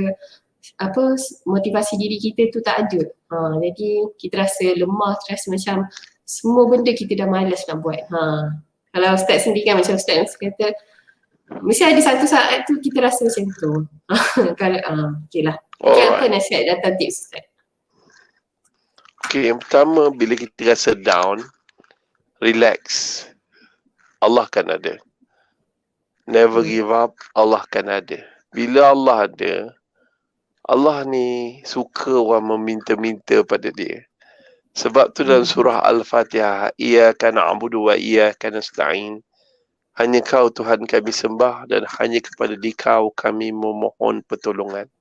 motivasi diri kita tu tak ada. Jadi kita rasa lemah, terasa macam semua benda kita dah malas nak buat. Kalau Ustaz sendiri kan macam Ustaz kata, mesti ada satu saat tu kita rasa macam tu. Kalau okey lah. Okay, apa nasihat datang tips Ustaz? Okay, yang pertama, bila kita rasa down, relax. Allah kan ada. Never give up, Allah kan ada. Bila Allah ada, Allah ni suka orang meminta-minta pada dia. Sebab tu dalam surah Al-Fatihah, Iyyaka na'budu wa iyyaka nasta'in. Hanya kau Tuhan kami sembah dan hanya kepada Dikau kami memohon pertolongan.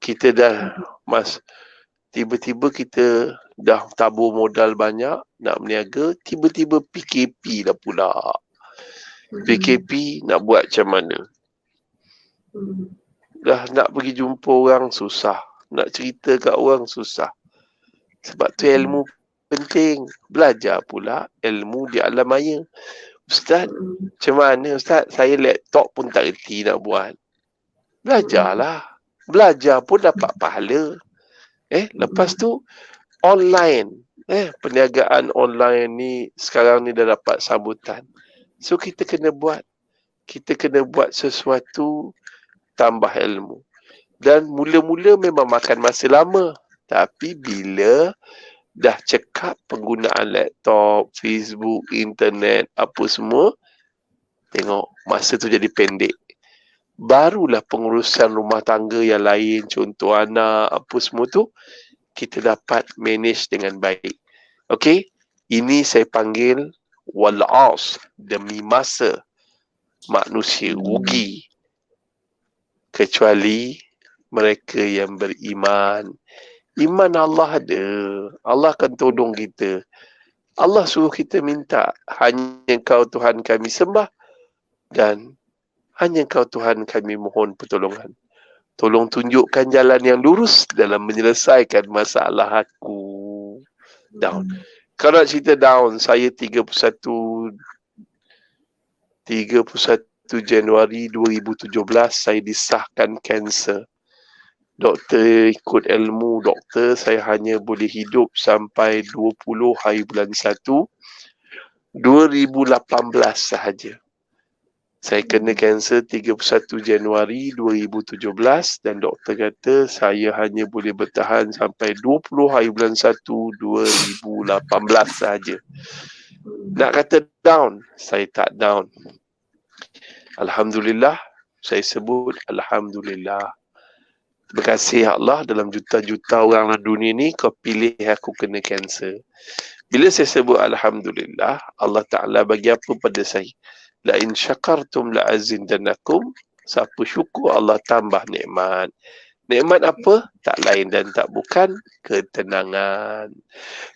Kita dah tiba-tiba kita dah tabur modal banyak nak berniaga, tiba-tiba PKP dah pula. PKP nak buat macam mana? Dah nak pergi jumpa orang susah, nak cerita kat orang susah. Sebab tu ilmu penting. Belajar pula ilmu di alam maya. Ustaz, macam mana Ustaz? Saya laptop pun tak reti nak buat. Belajarlah. Belajar pun dapat pahala. Lepas tu online. Perniagaan online ni sekarang ni dah dapat sambutan. So kita kena buat. Kita kena buat sesuatu tambah ilmu. Dan mula-mula memang makan masa lama. Tapi bila dah cekap penggunaan laptop, Facebook, internet, apa semua, tengok masa tu jadi pendek. Barulah pengurusan rumah tangga yang lain, contoh anak, apa semua tu, kita dapat manage dengan baik. Okey? Ini saya panggil wal-as, demi masa manusia rugi. Kecuali mereka yang beriman. Iman Allah ada. Allah akan tolong kita. Allah suruh kita minta, hanya Kau Tuhan kami sembah dan hanya Kau Tuhan kami mohon pertolongan. Tolong tunjukkan jalan yang lurus dalam menyelesaikan masalah aku. Down. Kalau nak cerita down, saya 31 Januari 2017 saya disahkan kanser. Doktor ikut ilmu doktor, saya hanya boleh hidup sampai 20 hari bulan 1 2018 sahaja. Saya kena kanser 31 Januari 2017 dan doktor kata saya hanya boleh bertahan sampai 20 hari bulan 1 2018 sahaja. Nak kata down, saya tak down. Alhamdulillah, saya sebut Alhamdulillah. Terima kasih Allah, dalam juta-juta orang dalam dunia ni kau pilih aku kena kanser. Bila saya sebut Alhamdulillah, Allah Ta'ala bagi apa pada saya? La in syakartum la azindanakum. Siapa syukur Allah tambah nikmat. Nikmat apa? Tak lain dan tak bukan ketenangan.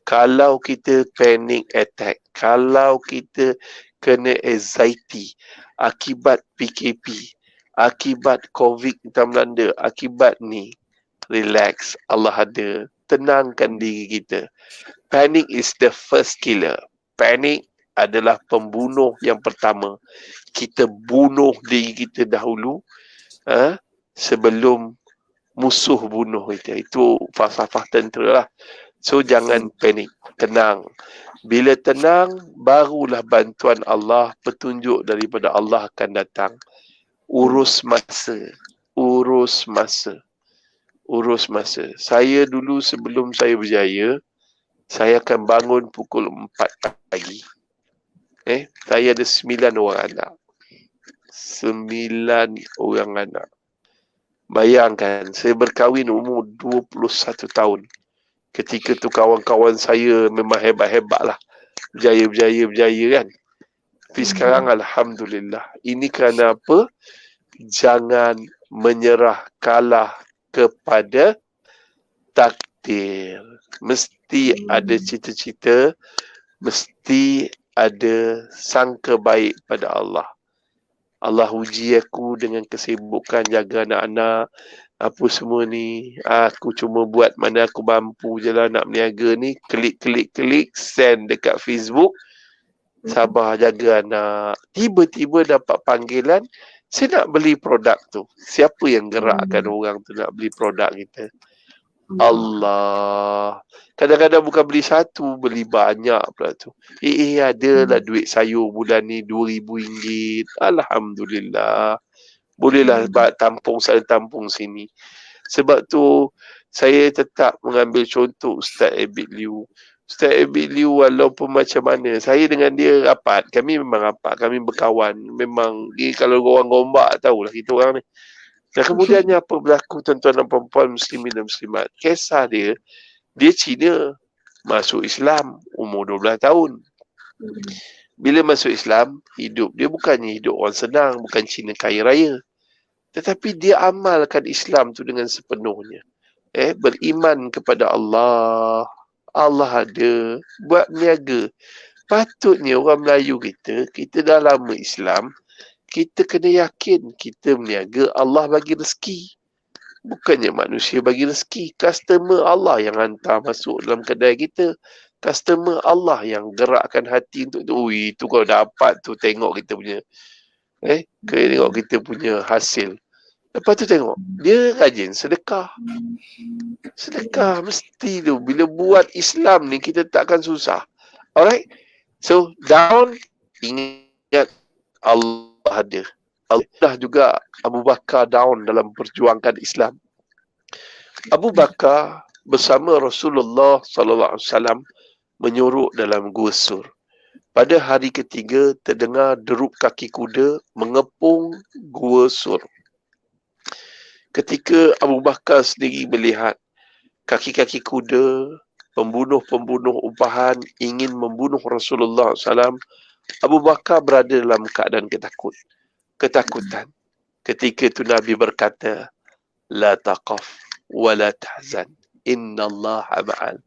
Kalau kita panic attack, kalau kita kena anxiety akibat PKP, akibat COVID kita melanda, akibat ni, relax, Allah ada. Tenangkan diri kita. Panic is the first killer. Panic adalah pembunuh yang pertama. Kita bunuh diri kita dahulu sebelum musuh bunuh kita. Itu falsafah tentera lah. So jangan panik, tenang. Bila tenang, barulah bantuan Allah, petunjuk daripada Allah akan datang. Urus masa. Saya dulu sebelum saya berjaya, saya akan bangun pukul 4 pagi. Saya ada 9 orang anak. 9 orang anak. Bayangkan, saya berkahwin umur 21 tahun. Ketika tu kawan-kawan saya memang hebat-hebat lah. Berjaya kan. Tapi sekarang Alhamdulillah. Ini kerana apa? Jangan menyerah kalah kepada takdir. Mesti ada cita-cita, mesti ada sangka baik pada Allah. Allah uji aku dengan kesibukan jaga anak-anak, apa semua ni. Aku cuma buat mana aku mampu je lah nak berniaga ni. Klik, send dekat Facebook. Sabar jaga anak. Tiba-tiba dapat panggilan, saya nak beli produk tu. Siapa yang gerakkan orang tu nak beli produk kita? Allah. Kadang-kadang bukan beli satu, beli banyak pula tu. Adalah duit sayur bulan ni RM2,000. Alhamdulillah. Bolehlah tampung sana, tampung sini. Sebab tu, saya tetap mengambil contoh Ustaz Abid Liu. Ustaz Abid Liu walaupun macam mana, saya dengan dia rapat. Kami memang rapat, kami berkawan. Memang, kalau orang gombak, tahulah kita orang ni. Dan kemudiannya apa berlaku tuan-tuan dan perempuan muslimin dan muslimat. Kisah dia Cina masuk Islam umur 12 tahun. Bila masuk Islam, hidup dia bukannya hidup orang senang, bukan Cina kaya raya. Tetapi dia amalkan Islam tu dengan sepenuhnya. Beriman kepada Allah. Allah ada. Buat niaga. Patutnya orang Melayu kita dah lama Islam, kita kena yakin kita berniaga, Allah bagi rezeki. Bukannya manusia bagi rezeki. Customer Allah yang hantar masuk dalam kedai kita. Customer Allah yang gerakkan hati untuk tu. Itu kalau dapat tu tengok kita punya. Tengok kita punya hasil. Lepas tu tengok, dia rajin sedekah. Sedekah mesti tu. Bila buat Islam ni, kita takkan susah. Alright? So, down, ingat Allah ada. Allah juga Abu Bakar down dalam perjuangan Islam. Abu Bakar bersama Rasulullah SAW menyuruk dalam Gua Sur. Pada hari ketiga, terdengar derup kaki kuda mengepung Gua Sur. Ketika Abu Bakar sendiri melihat kaki-kaki kuda, pembunuh-pembunuh upahan ingin membunuh Rasulullah SAW, Abu Bakar berada dalam keadaan ketakutan. Ketika itu Nabi berkata, La taqaf wa la tahzan, innallaha ma'al.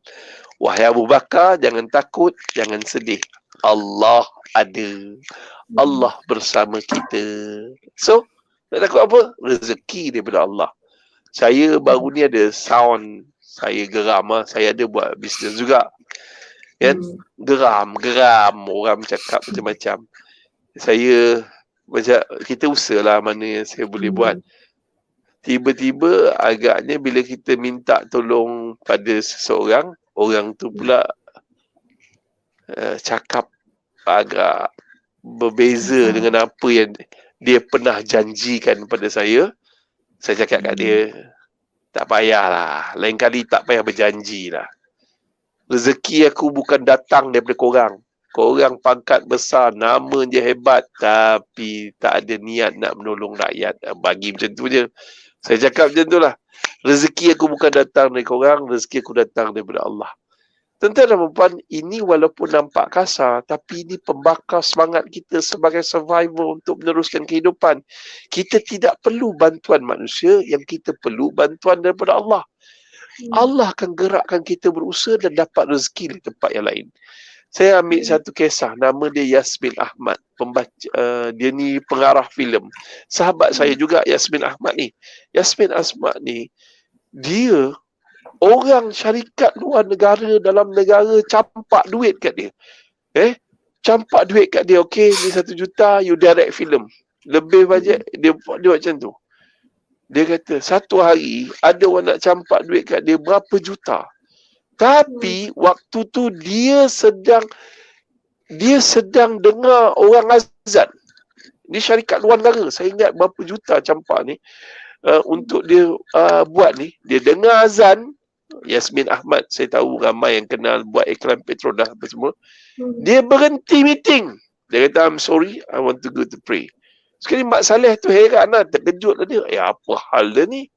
Wahai Abu Bakar, jangan takut, jangan sedih. Allah ada. Allah bersama kita. So, nak takut apa? Rezeki daripada Allah. Saya baru ni ada sound, saya geram lah. Saya ada buat bisnes juga. Kan? Geram orang cakap macam-macam. Saya macam kita usahalah mana yang saya boleh buat. Tiba-tiba agaknya bila kita minta tolong pada seseorang, orang tu pula cakap agak berbeza dengan apa yang dia pernah janjikan pada saya. Saya cakap kat dia, tak payahlah. Lain kali tak payah berjanji lah. Rezeki aku bukan datang daripada korang. Korang pangkat besar, nama je hebat, tapi tak ada niat nak menolong rakyat. Bagi macam tu je. Saya cakap macam tu lah. Rezeki aku bukan datang dari korang, rezeki aku datang daripada Allah. Tuan-tuan dan puan, ini walaupun nampak kasar, tapi ini pembakar semangat kita sebagai survivor untuk meneruskan kehidupan. Kita tidak perlu bantuan manusia, yang kita perlu bantuan daripada Allah. Allah akan gerakkan kita berusaha dan dapat rezeki di tempat yang lain. Saya ambil satu kisah, nama dia Yasmin Ahmad. Dia ni pengarah filem. Sahabat saya juga Yasmin Ahmad ni. Yasmin Ahmad ni, dia orang syarikat luar negara dalam negara campak duit kat dia. Campak duit kat dia, okey, ni 1 juta, you direct filem. Lebih bajet, dia buat macam tu. Dia kata, satu hari, ada orang nak campak duit kat dia berapa juta. Tapi, waktu tu dia sedang dengar orang azan. Ni syarikat luar negara. Saya ingat berapa juta campak ni. Untuk dia buat ni. Dia dengar azan. Yasmin Ahmad, saya tahu ramai yang kenal buat iklan Petronas apa semua. Dia berhenti meeting. Dia kata, I'm sorry, I want to go to pray. Sekali Mak Saleh tu heran lah, terkejut lah dia. Apa hal dia ni?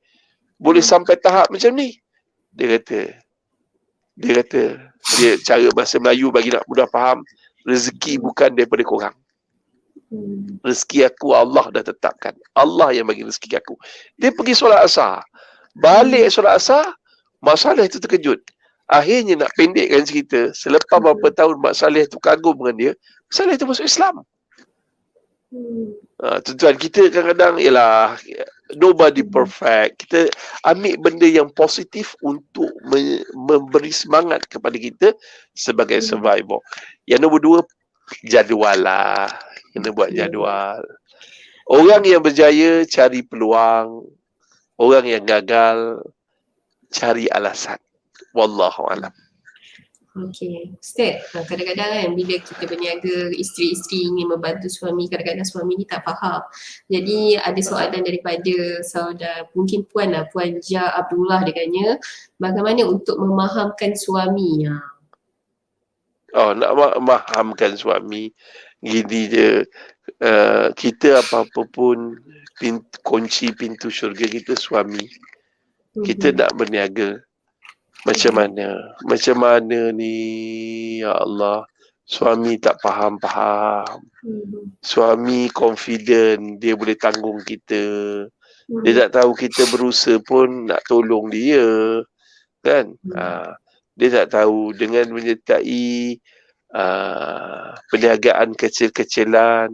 Boleh sampai tahap macam ni? Dia kata, dia cara bahasa Melayu bagi nak mudah faham, rezeki bukan daripada korang. Rezeki aku Allah dah tetapkan. Allah yang bagi rezeki aku. Dia pergi solat asar. Balik solat asar, Mak Saleh tu terkejut. Akhirnya nak pendekkan cerita, selepas beberapa tahun Mak Saleh tu kagum dengan dia, Mak Saleh tu masuk Islam. Tuan-tuan, kita kadang-kadang ialah nobody perfect. Kita ambil benda yang positif untuk memberi semangat kepada kita sebagai survivor. Yang nombor 2, jadual lah. Kena buat jadual. Orang yang berjaya cari peluang. Orang yang gagal cari alasan. Wallahualam. Okey, Ustaz, kadang-kadang kan bila kita berniaga, isteri-isteri ingin membantu suami, kadang-kadang suami ni tak faham. Jadi ada soalan daripada saudara, mungkin Puan Ja Abdullah dengannya, bagaimana untuk memahamkan suami? Nak memahamkan suami, gini je, kita apa-apa pun, kunci pintu syurga kita suami. Kita nak berniaga. Macam mana ni, ya Allah, suami tak faham. Suami confident, dia boleh tanggung kita. Dia tak tahu kita berusaha pun nak tolong dia, kan? Dia tak tahu dengan menyertai perniagaan kecil-kecilan,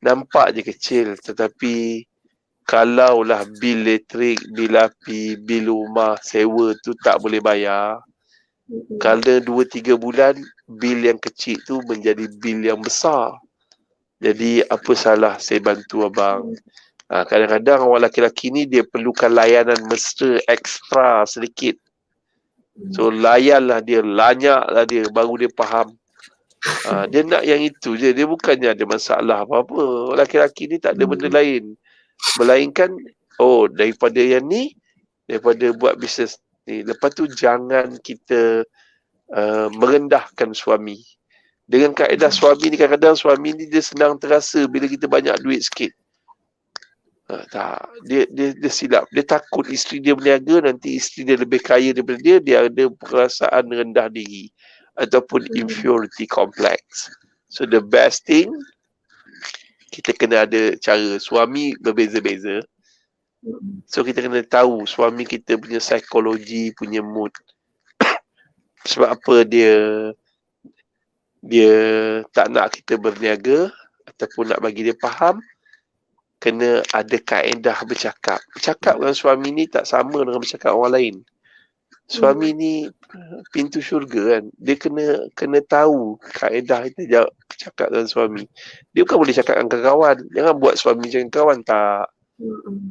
nampak je kecil, tetapi kalaulah bil elektrik, bil api, bil rumah, sewa tu tak boleh bayar, kalau 2-3 bulan, bil yang kecil tu menjadi bil yang besar. Jadi apa salah saya bantu abang? Kadang-kadang orang lelaki-lelaki ni dia perlukan layanan mesra ekstra sedikit. So layanlah dia, lanyaklah dia, baru dia faham. Dia nak yang itu je. Dia bukannya ada masalah apa-apa. Lelaki-lelaki ni tak ada benda lain. Melainkan, daripada yang ni, daripada buat bisnes ni. Lepas tu jangan kita merendahkan suami. Dengan kaedah suami ni, kadang-kadang suami ni dia senang terasa bila kita banyak duit sikit. Tak, dia silap. Dia takut isteri dia berniaga, nanti isteri dia lebih kaya daripada dia, dia ada perasaan rendah diri ataupun inferiority complex. So the best thing, kita kena ada cara. Suami berbeza-beza, so kita kena tahu suami kita punya psikologi, punya mood. Sebab apa dia tak nak kita berniaga ataupun nak bagi dia faham. Kena ada kaedah bercakap. Bercakap dengan suami ni tak sama dengan bercakap orang lain. Suami ni pintu syurga kan. Dia kena tahu kaedah kita bercakap dengan suami. Dia bukan boleh cakap dengan kawan. Jangan buat suami macam kawan, tak.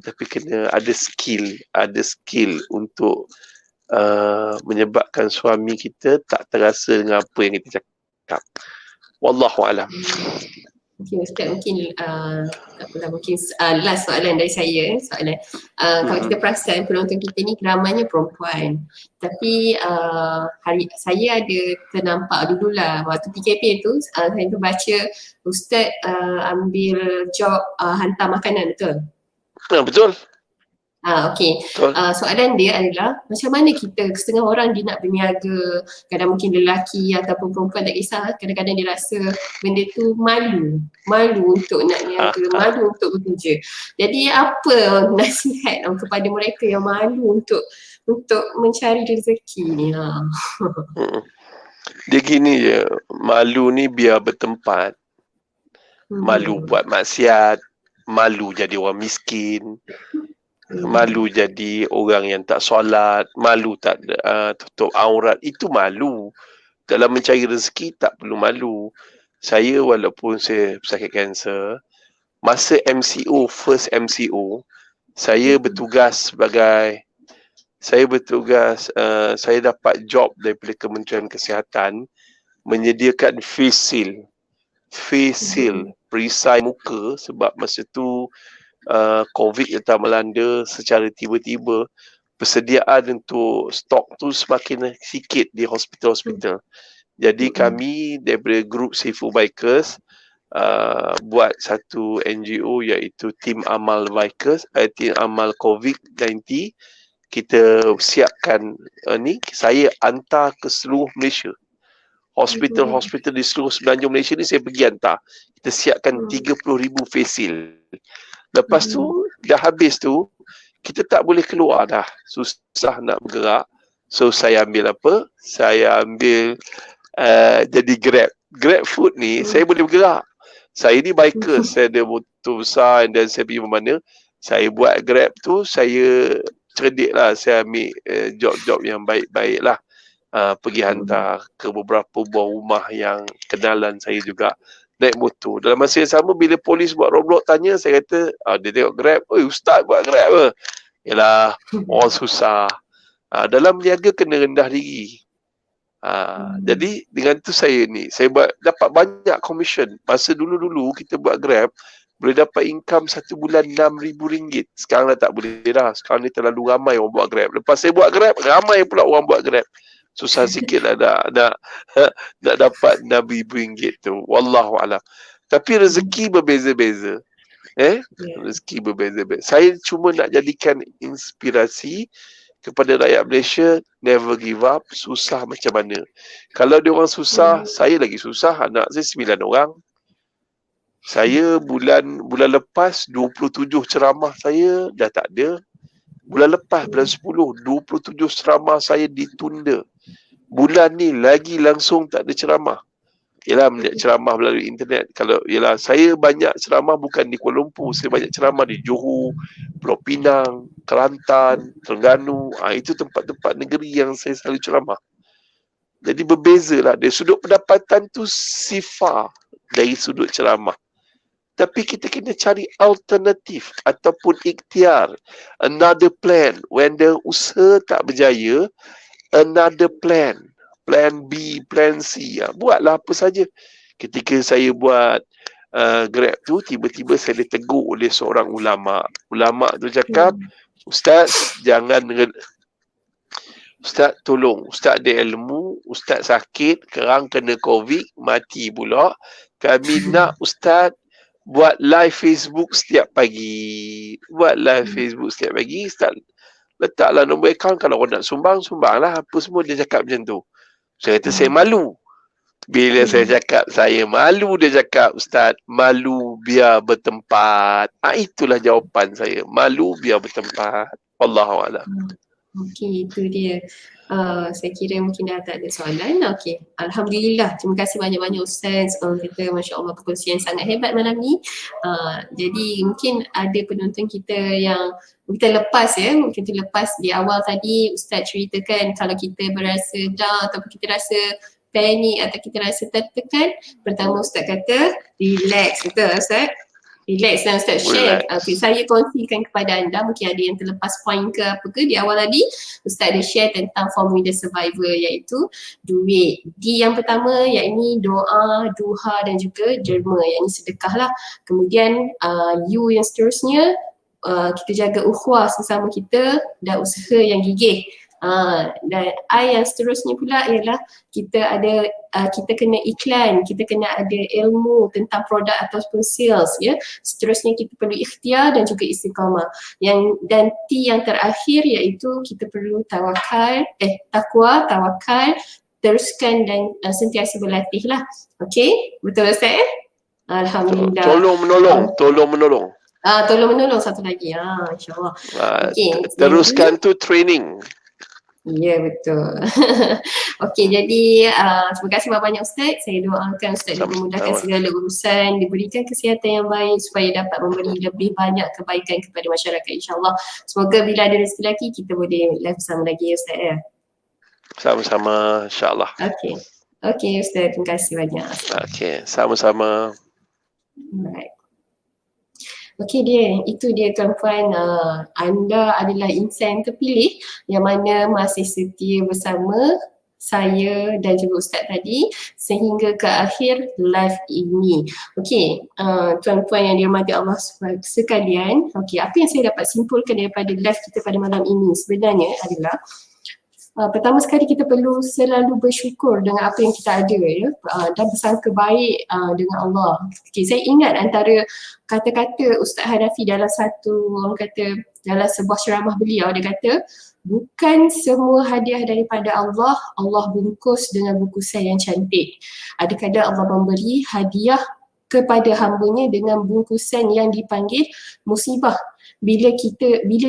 Tapi kena ada skill untuk menyebabkan suami kita tak terasa dengan apa yang kita cakap. Wallahualam. Okay, Ustaz, mungkin last soalan dari saya. Kalau kita perasan penonton kita ni ramainya perempuan, tapi saya ada ternampak dululah waktu PKP tu, saya terbaca Ustaz ambil job hantar makanan, betul? Betul. Okey. Soalan dia adalah macam mana kita, setengah orang dia nak berniaga, kadang mungkin lelaki ataupun perempuan tak kisah, kadang-kadang dia rasa benda tu malu untuk nak niaga, malu untuk bekerja. Jadi apa nasihat kepada mereka yang malu untuk mencari rezeki ni? Dia gini je, malu ni biar bertempat. Malu buat maksiat, malu jadi orang miskin, malu jadi orang yang tak solat, malu tak tutup aurat. Itu malu. Dalam mencari rezeki tak perlu malu. Saya walaupun saya sakit kanser, masa MCO, first MCO, saya bertugas saya dapat job daripada Kementerian Kesihatan menyediakan face seal perisai muka, sebab masa tu COVID datang melanda secara tiba-tiba. Persediaan untuk stok tu semakin sikit di hospital-hospital. Jadi kami daripada grup Seafood Bikers buat satu NGO iaitu Tim Amal Bikers, Tim Amal COVID-19. Kita siapkan saya hantar ke seluruh Malaysia. Hospital-hospital di seluruh semenanjung Malaysia ni saya pergi hantar. Kita siapkan 30,000 face seal. Lepas tu, dah habis tu, kita tak boleh keluar dah. Susah nak bergerak. So, saya ambil apa? Saya ambil jadi Grab. Grab food ni, saya boleh bergerak. Saya ni biker. Saya ada motor besar dan saya pergi mana. Saya buat Grab tu, saya cerdik lah. Saya ambil job-job yang baik-baik lah. Pergi hantar ke beberapa buah rumah yang kenalan saya juga. Naik motor. Dalam masa yang sama, bila polis buat roadblock tanya, saya kata, dia tengok Grab, Ustaz buat Grab apa? Yalah, orang susah. Dalam berniaga kena rendah diri. Jadi, dengan tu saya dapat banyak commission. Masa dulu-dulu kita buat Grab, boleh dapat income satu bulan RM6,000. Sekarang dah tak boleh dah. Sekarang ni terlalu ramai orang buat Grab. Lepas saya buat Grab, ramai pula orang buat Grab. Susah sikit lah nak dapat RM6,000 tu. Wallahualam. Tapi rezeki berbeza-beza. Rezeki berbeza-beza. Saya cuma nak jadikan inspirasi kepada rakyat Malaysia, never give up. Susah macam mana. Kalau dia orang susah, saya lagi susah. Anak saya 9 orang. Saya bulan lepas 27 ceramah saya dah tak ada. Bulan lepas, bulan 10, 27 ceramah saya ditunda. Bulan ni lagi langsung tak ada ceramah. Ialah ceramah melalui internet. Saya banyak ceramah bukan di Kuala Lumpur. Saya banyak ceramah di Johor, Pulau Pinang, Kelantan, Terengganu. Itu tempat-tempat negeri yang saya selalu ceramah. Jadi berbeza lah. Dari sudut pendapatan tu sifar dari sudut ceramah. Tapi kita kena cari alternatif ataupun ikhtiar. Another plan. When the usaha tak berjaya, another plan. Plan B, plan C. Buatlah apa saja. Ketika saya buat Grab tu, tiba-tiba saya ditegur oleh seorang ulama. Ulama tu cakap, Ustaz, Ustaz tolong, Ustaz ada ilmu, Ustaz sakit, kerang kena COVID, mati pula. Kami nak Ustaz buat live Facebook setiap pagi. Buat live Facebook setiap pagi, Ustaz letaklah nombor akaun, kalau orang nak sumbang, sumbanglah. Apa semua dia cakap macam tu. Saya kata saya malu. Bila saya cakap saya malu, dia cakap, Ustaz, malu biar bertempat. Itulah jawapan saya. Malu biar bertempat. Wallahualam. Okey, itu dia. Saya kira mungkin dah tak ada soalan. Okey, Alhamdulillah. Terima kasih banyak-banyak Ustaz. Kita Masya Allah perkongsian sangat hebat malam ni. Jadi mungkin ada penonton kita yang kita lepas mungkin terlepas di awal tadi Ustaz ceritakan kalau kita berasa down ataupun kita rasa panik atau kita rasa tertekan. Pertama Ustaz kata relax, betul Ustaz? Relax dan Ustaz share. Okay, saya kongsikan kepada anda, mungkin ada yang terlepas poin ke apa ke di awal tadi. Ustaz ada share tentang formula survivor iaitu duit. D yang pertama iaitu doa, duha dan juga derma, iaitu sedekah lah. Kemudian U yang seterusnya kita jaga ukhuwah sesama kita dan usaha yang gigih. Dan I yang seterusnya pula ialah kita kena iklan, kita kena ada ilmu tentang produk ataupun sales ya. Seterusnya kita perlu ikhtiar dan juga istiqamah. Dan T yang terakhir iaitu kita perlu takwa, tawakal, teruskan dan sentiasa berlatih lah. Okey, betul Ustaz Alhamdulillah. Tolong menolong. Tolong menolong satu lagi. InsyaAllah. Okay, teruskan tu training. Ya, betul. Okey, jadi terima kasih banyak Ustaz. Saya doakan Ustaz dimudahkan segala urusan, diberikan kesihatan yang baik supaya dapat memberi lebih banyak kebaikan kepada masyarakat insyaAllah. Semoga bila ada rezeki lagi kita boleh live bersama lagi Ustaz ya. Sama-sama insyaAllah. Okey Ustaz, terima kasih banyak. Okey, sama-sama. Alright. Okey itu dia tuan-puan, anda adalah insan terpilih yang mana masih setia bersama saya dan juga Ustaz tadi sehingga ke akhir live ini. Okey, tuan-puan yang dirahmati Allah sekalian, apa yang saya dapat simpulkan daripada live kita pada malam ini sebenarnya adalah pertama sekali kita perlu selalu bersyukur dengan apa yang kita ada ya, dan bersangka baik dengan Allah. Okay, saya ingat antara kata-kata Ustaz Hanafi dalam dalam sebuah ceramah beliau, dia kata bukan semua hadiah daripada Allah, Allah bungkus dengan bungkusan yang cantik. Ada-kadang Allah memberi hadiah kepada hambanya dengan bungkusan yang dipanggil musibah. Bila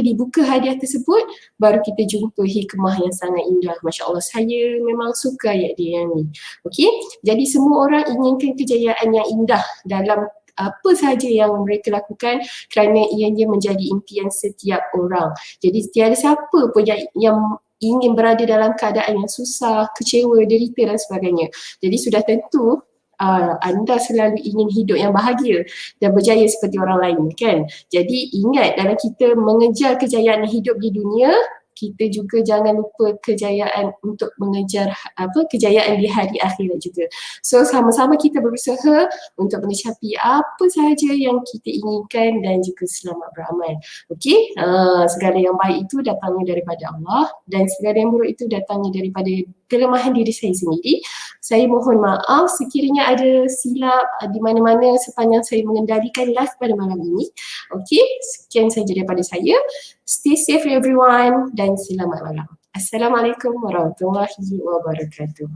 dibuka hadiah tersebut, baru kita jumpa hikmah yang sangat indah. Masya Allah, saya memang suka ayat dia yang ni. Okey, jadi semua orang inginkan kejayaan yang indah dalam apa sahaja yang mereka lakukan kerana ianya menjadi impian setiap orang. Jadi tiada siapa pun yang ingin berada dalam keadaan yang susah, kecewa, derita dan sebagainya. Jadi sudah tentu anda selalu ingin hidup yang bahagia dan berjaya seperti orang lain kan. Jadi ingat dalam kita mengejar kejayaan hidup di dunia, kita juga jangan lupa kejayaan untuk mengejar kejayaan di hari akhirat juga. So sama-sama kita berusaha untuk mencapai apa sahaja yang kita inginkan dan juga selamat beramal. Okey, segala yang baik itu datangnya daripada Allah dan segala yang buruk itu datangnya daripada kelemahan diri saya sendiri. Saya mohon maaf sekiranya ada silap di mana-mana sepanjang saya mengendalikan live pada malam ini. Okey, sekian sahaja daripada saya. Stay safe everyone dan selamat malam. Assalamualaikum warahmatullahi wabarakatuh.